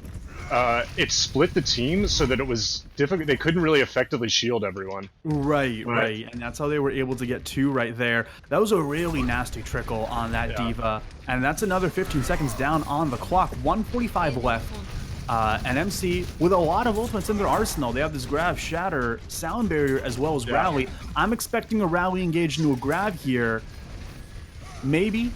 it split the team so that it was difficult. They couldn't really effectively shield everyone. Right. And that's how they were able to get two right there. That was a really nasty trickle on that D.Va, and that's another 15 seconds down on the clock. 1:45 left. And MC, with a lot of ultimates in their arsenal, they have this grab, shatter, sound barrier, as well as rally. I'm expecting a rally engaged into a grab here. Maybe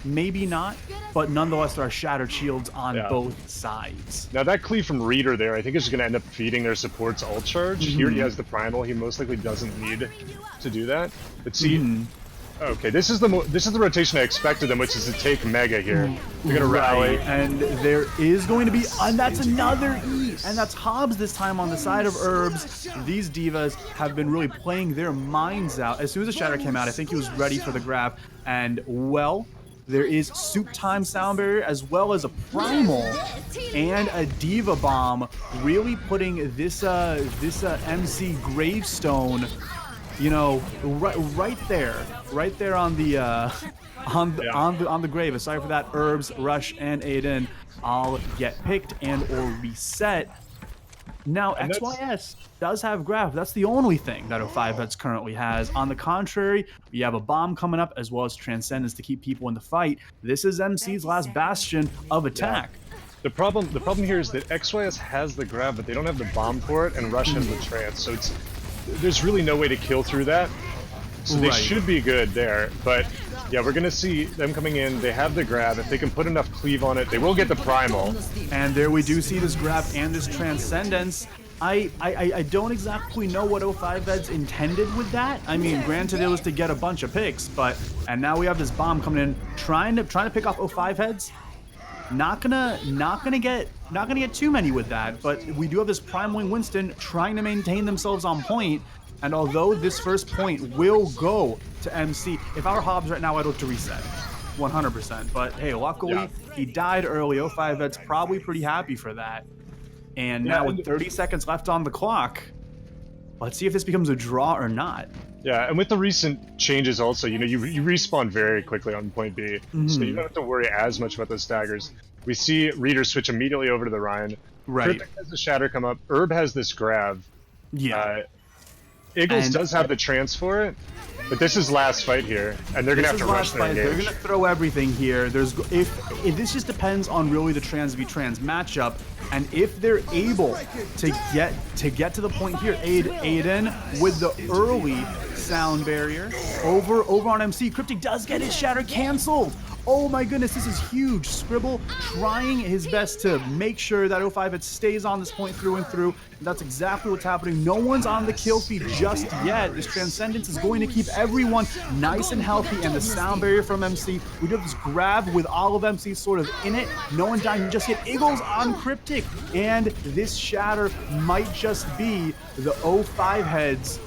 not, but nonetheless, there are shattered shields on both sides. Now that cleave from Reader there, I think is just going to end up feeding their support's ult charge. Here he has the primal. He most likely doesn't need to do that. But see, okay, this is the rotation I expected them, which is to take Mega here. They're gonna rally, and there is going to be, and that's another E, and that's Hobbs this time on the side of Herbs. These D.Vas have been really playing their minds out. As soon as the shatter came out, I think he was ready for the grab, and well, there is Soup Time sound barrier as well as a primal and a D.Va bomb, really putting this MC gravestone, you know, right there on the on the grave. Aside for that, Herbs, Rush, and Aiden all get picked and or reset. Now XYS does have grab. That's the only thing that 05 currently has. On the contrary, we have a bomb coming up as well as Transcendence to keep people in the fight. This is MC's last bastion of attack. The problem here is that XYS has the grab, but they don't have the bomb for it, and Rush has the trance. So there's really no way to kill through that. So they should be good there. But yeah, we're gonna see them coming in. They have the grab. If they can put enough cleave on it, they will get the primal. And there we do see this grab and this Transcendence. I don't exactly know what 05 intended with that. I mean, granted it was to get a bunch of picks, and now we have this bomb coming in, trying to pick off 05 heads. Not gonna get too many with that, but we do have this Prime Wing Winston trying to maintain themselves on point. And although this first point will go to MC, if our Hobbs right now, I'd look to reset 100%. But hey, luckily he died early. 05 probably pretty happy for that. And now with 30 seconds left on the clock, let's see if this becomes a draw or not. Yeah, and with the recent changes also, you know, you respawn very quickly on point B, so you don't have to worry as much about those staggers. We see Reader switch immediately over to the Rhine. Right. Cryptic has the shatter come up. Herb has this grab. Yeah. Eagles does have the trance for it, but this is last fight here, and they're gonna have to rush their engage. They're gonna throw everything here. If this just depends on really the trans v trans matchup, and if they're able to get to the point here, Aiden with the early sound barrier over on MC. Cryptic does get his shatter canceled. Oh my goodness, this is huge. Scribble trying his best to make sure that 05 stays on this point through and through. And that's exactly what's happening. No one's on the kill feed just yet. This Transcendence is going to keep everyone nice and healthy, and the sound barrier from MC. We do have this grab with all of MC sort of in it. No one dying just yet. Eagles on Cryptic, and this shatter might just be the 05 heads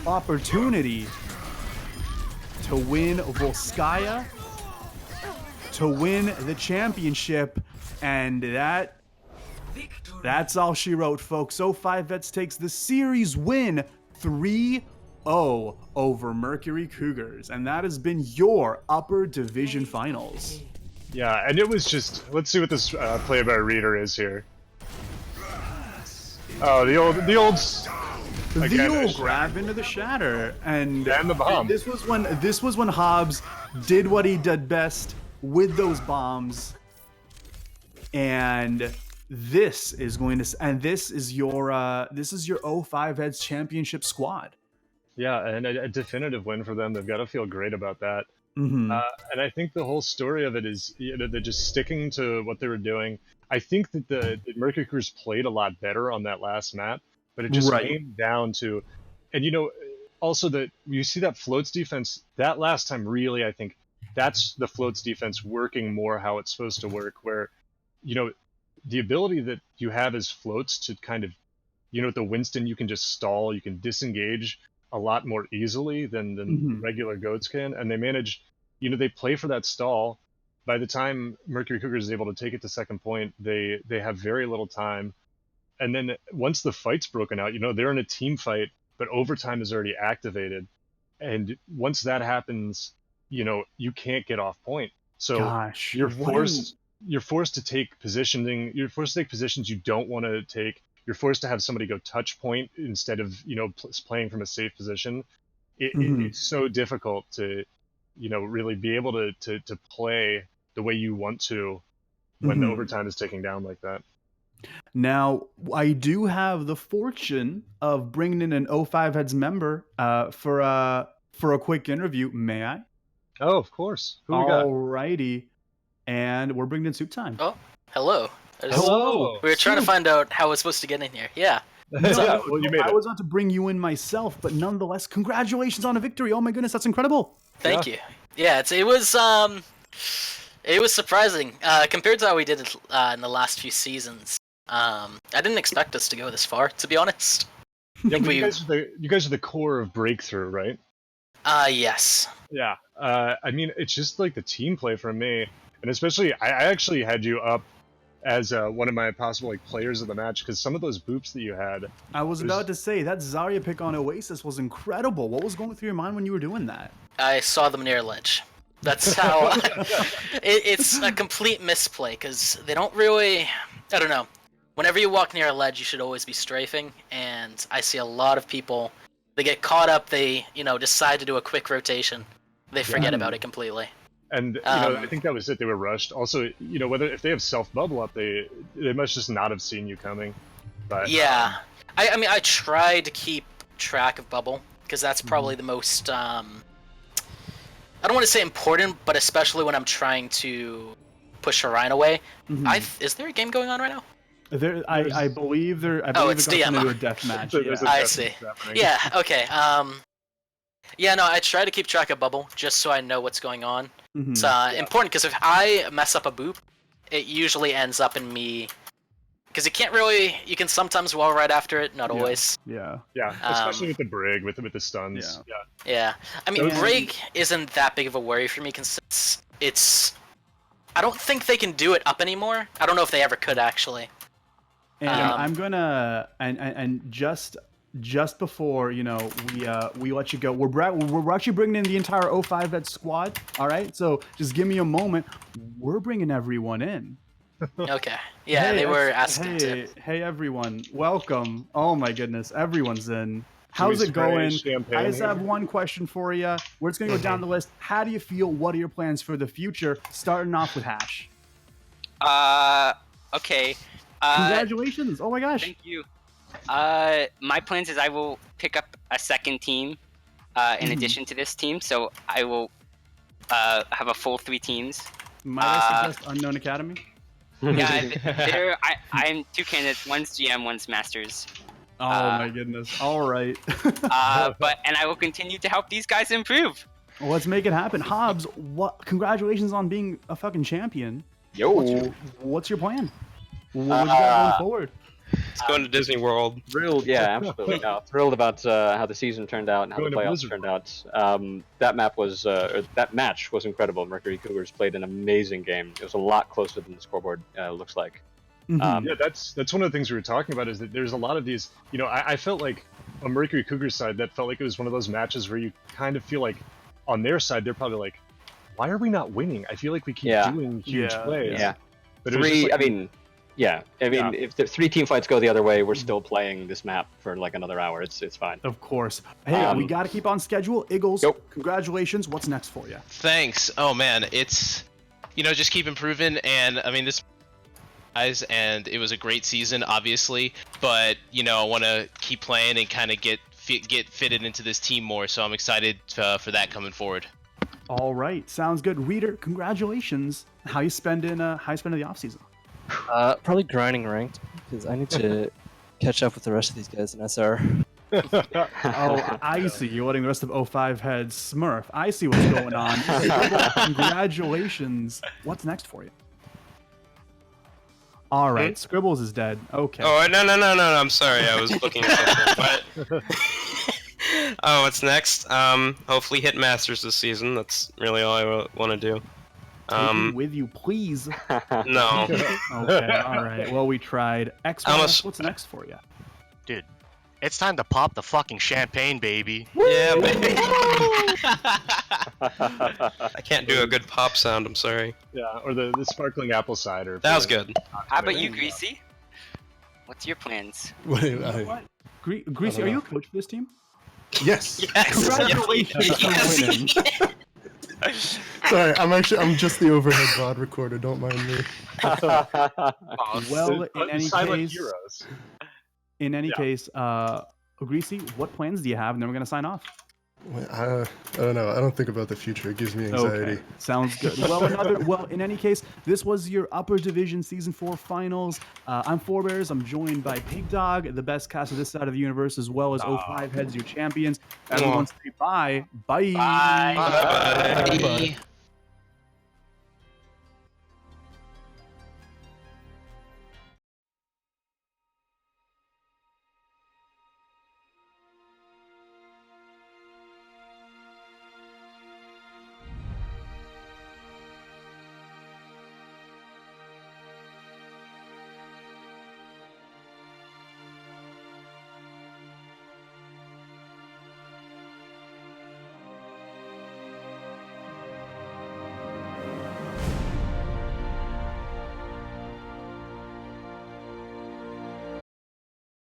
opportunity to win Volskaya, to win the championship, and that's all she wrote, folks. 05 Vets takes the series win 3-0 over Mercury Cougars, and that has been your upper division finals. Yeah, and it was just, let's see what this play by Reader is here. Oh, the old grab into the shatter, and the bomb. This was when Hobbs did what he did best with those bombs, and this is your O5 Heads Championship squad. Yeah, and a definitive win for them. They've got to feel great about that. Mm-hmm. And I think the whole story of it is, they're just sticking to what they were doing. I think that the Mercury Cougars played a lot better on that last map, but it just came down to, and also that you see that floats defense that last time. Really, I think that's the floats defense working more how it's supposed to work, where the ability that you have as floats to kind of, with the Winston, you can just stall, you can disengage a lot more easily than regular goats can, and they manage, they play for that stall. By the time Mercury Cougars is able to take it to second point, they have very little time, and then once the fight's broken out, they're in a team fight, but overtime is already activated, and once that happens, you can't get off point. So Gosh, you're forced to take positioning. You're forced to take positions you don't want to take. You're forced to have somebody go touch point instead of playing from a safe position. It's so difficult to really be able to play the way you want to when the overtime is ticking down like that. Now, I do have the fortune of bringing in an O5 Heads member for a quick interview. May I? Oh, of course. Who we got? Alrighty. And we're bringing in Soup Time. Oh, hello. Hello. We were trying to find out how we're supposed to get in here. Yeah. Yeah, well, you made it. I was about to bring you in myself, but nonetheless, congratulations on a victory. Oh my goodness, that's incredible. Thank you. Yeah, it was surprising compared to how we did it in the last few seasons. I didn't expect us to go this far, to be honest. Yeah, but you guys are the core of Breakthrough, right? Yes. Yeah. I mean, it's just like the team play for me, and especially I actually had you up as one of my possible players of the match, because some of those boops that you had. I was about to say that Zarya pick on Oasis was incredible. What was going through your mind when you were doing that? I saw them near a ledge. That's how. It's a complete misplay because they don't really. I don't know. Whenever you walk near a ledge, you should always be strafing, and I see a lot of people. They get caught up. They decide to do a quick rotation. They forget about it completely. And I think that was it. They were rushed. Also, if they have self bubble up, they must just not have seen you coming. But yeah, I mean, I try to keep track of bubble because that's probably the most. I don't want to say important, but especially when I'm trying to push Orion away. Is there a game going on right now? I believe it's DM. Into a death match. I see. Yeah. Okay. Yeah. No, I try to keep track of bubble just so I know what's going on. It's important because if I mess up a boop, it usually ends up in me. Because you can sometimes wall right after it, not always. Yeah. Especially with the Brig, with the stuns. Yeah. I mean, Brig isn't that big of a worry for me because it's. I don't think they can do it up anymore. I don't know if they ever could actually. And I'm gonna and just before we let you go, we're actually bringing in the entire O5 Vet squad. All right, so just give me a moment. We're bringing everyone in. Okay. Yeah, they were asking to. Hey everyone, welcome. Oh my goodness, everyone's in. How's it going? I just have one question for you. We're just gonna go down the list. How do you feel? What are your plans for the future? Starting off with Hash. Okay. Congratulations! Oh my gosh. Thank you. My plans is I will pick up a second team in addition to this team, so I will have a full 3 teams. Might I suggest Unknown Academy? Yeah, I'm 2 candidates. One's GM, one's Masters. Oh my goodness! All right. And I will continue to help these guys improve. Well, let's make it happen. Hobbs, congratulations on being a fucking champion. Yo. What's your plan? What you got going forward? It's going to Disney World. Thrilled, yeah, absolutely. Thrilled about how the season turned out and how the playoffs turned out. That match was incredible. Mercury Cougars played an amazing game. It was a lot closer than the scoreboard looks like. Yeah, that's one of the things we were talking about, is that there's a lot of these. I felt like on Mercury Cougars side, that felt like it was one of those matches where you kind of feel like on their side they're probably like, why are we not winning? I feel like we keep doing huge plays. Yeah, but if the 3 team fights go the other way, we're still playing this map for like another hour. It's fine. Of course. Hey, we got to keep on schedule. Eagles, congratulations. What's next for you? Thanks. Oh man, it's just keep improving, and I mean guys, and it was a great season, obviously. But I want to keep playing and kind of get fitted into this team more. So I'm excited for that coming forward. All right, sounds good. Reader, congratulations. How you spending the off season? Probably grinding ranked because I need to catch up with the rest of these guys in SR. Oh, I see. You're letting the rest of 05 heads smurf. I see what's going on. Congratulations. What's next for you? All right, Scribbles is dead. Okay. Oh, no, I'm sorry. I was looking at something. Oh, what's next? Hopefully hit Masters this season. That's really all I want to do. Take me with you, please. No. Okay, all right. Well, we tried. What's next for you? Dude, it's time to pop the fucking champagne, baby. Yeah, baby. I can't do a good pop sound, I'm sorry. Yeah, or the sparkling apple cider. That was good. How about you, Greasy? What's your plans? What? Greasy, are you a coach for this team? Yes. Congratulations for winning. Sorry, I'm just the overhead VOD recorder. Don't mind me. Well, in any Silent case, heroes. Greasy, what plans do you have? And then we're gonna sign off. I don't know. I don't think about the future. It gives me anxiety. Okay, sounds good. Well, in any case, this was your Upper Division Season 4 Finals. I'm Forebears. I'm joined by Pig Dog, the best caster this side of the universe, as well as 05 Heads, your champions. Everyone say bye. Bye. Bye. Bye.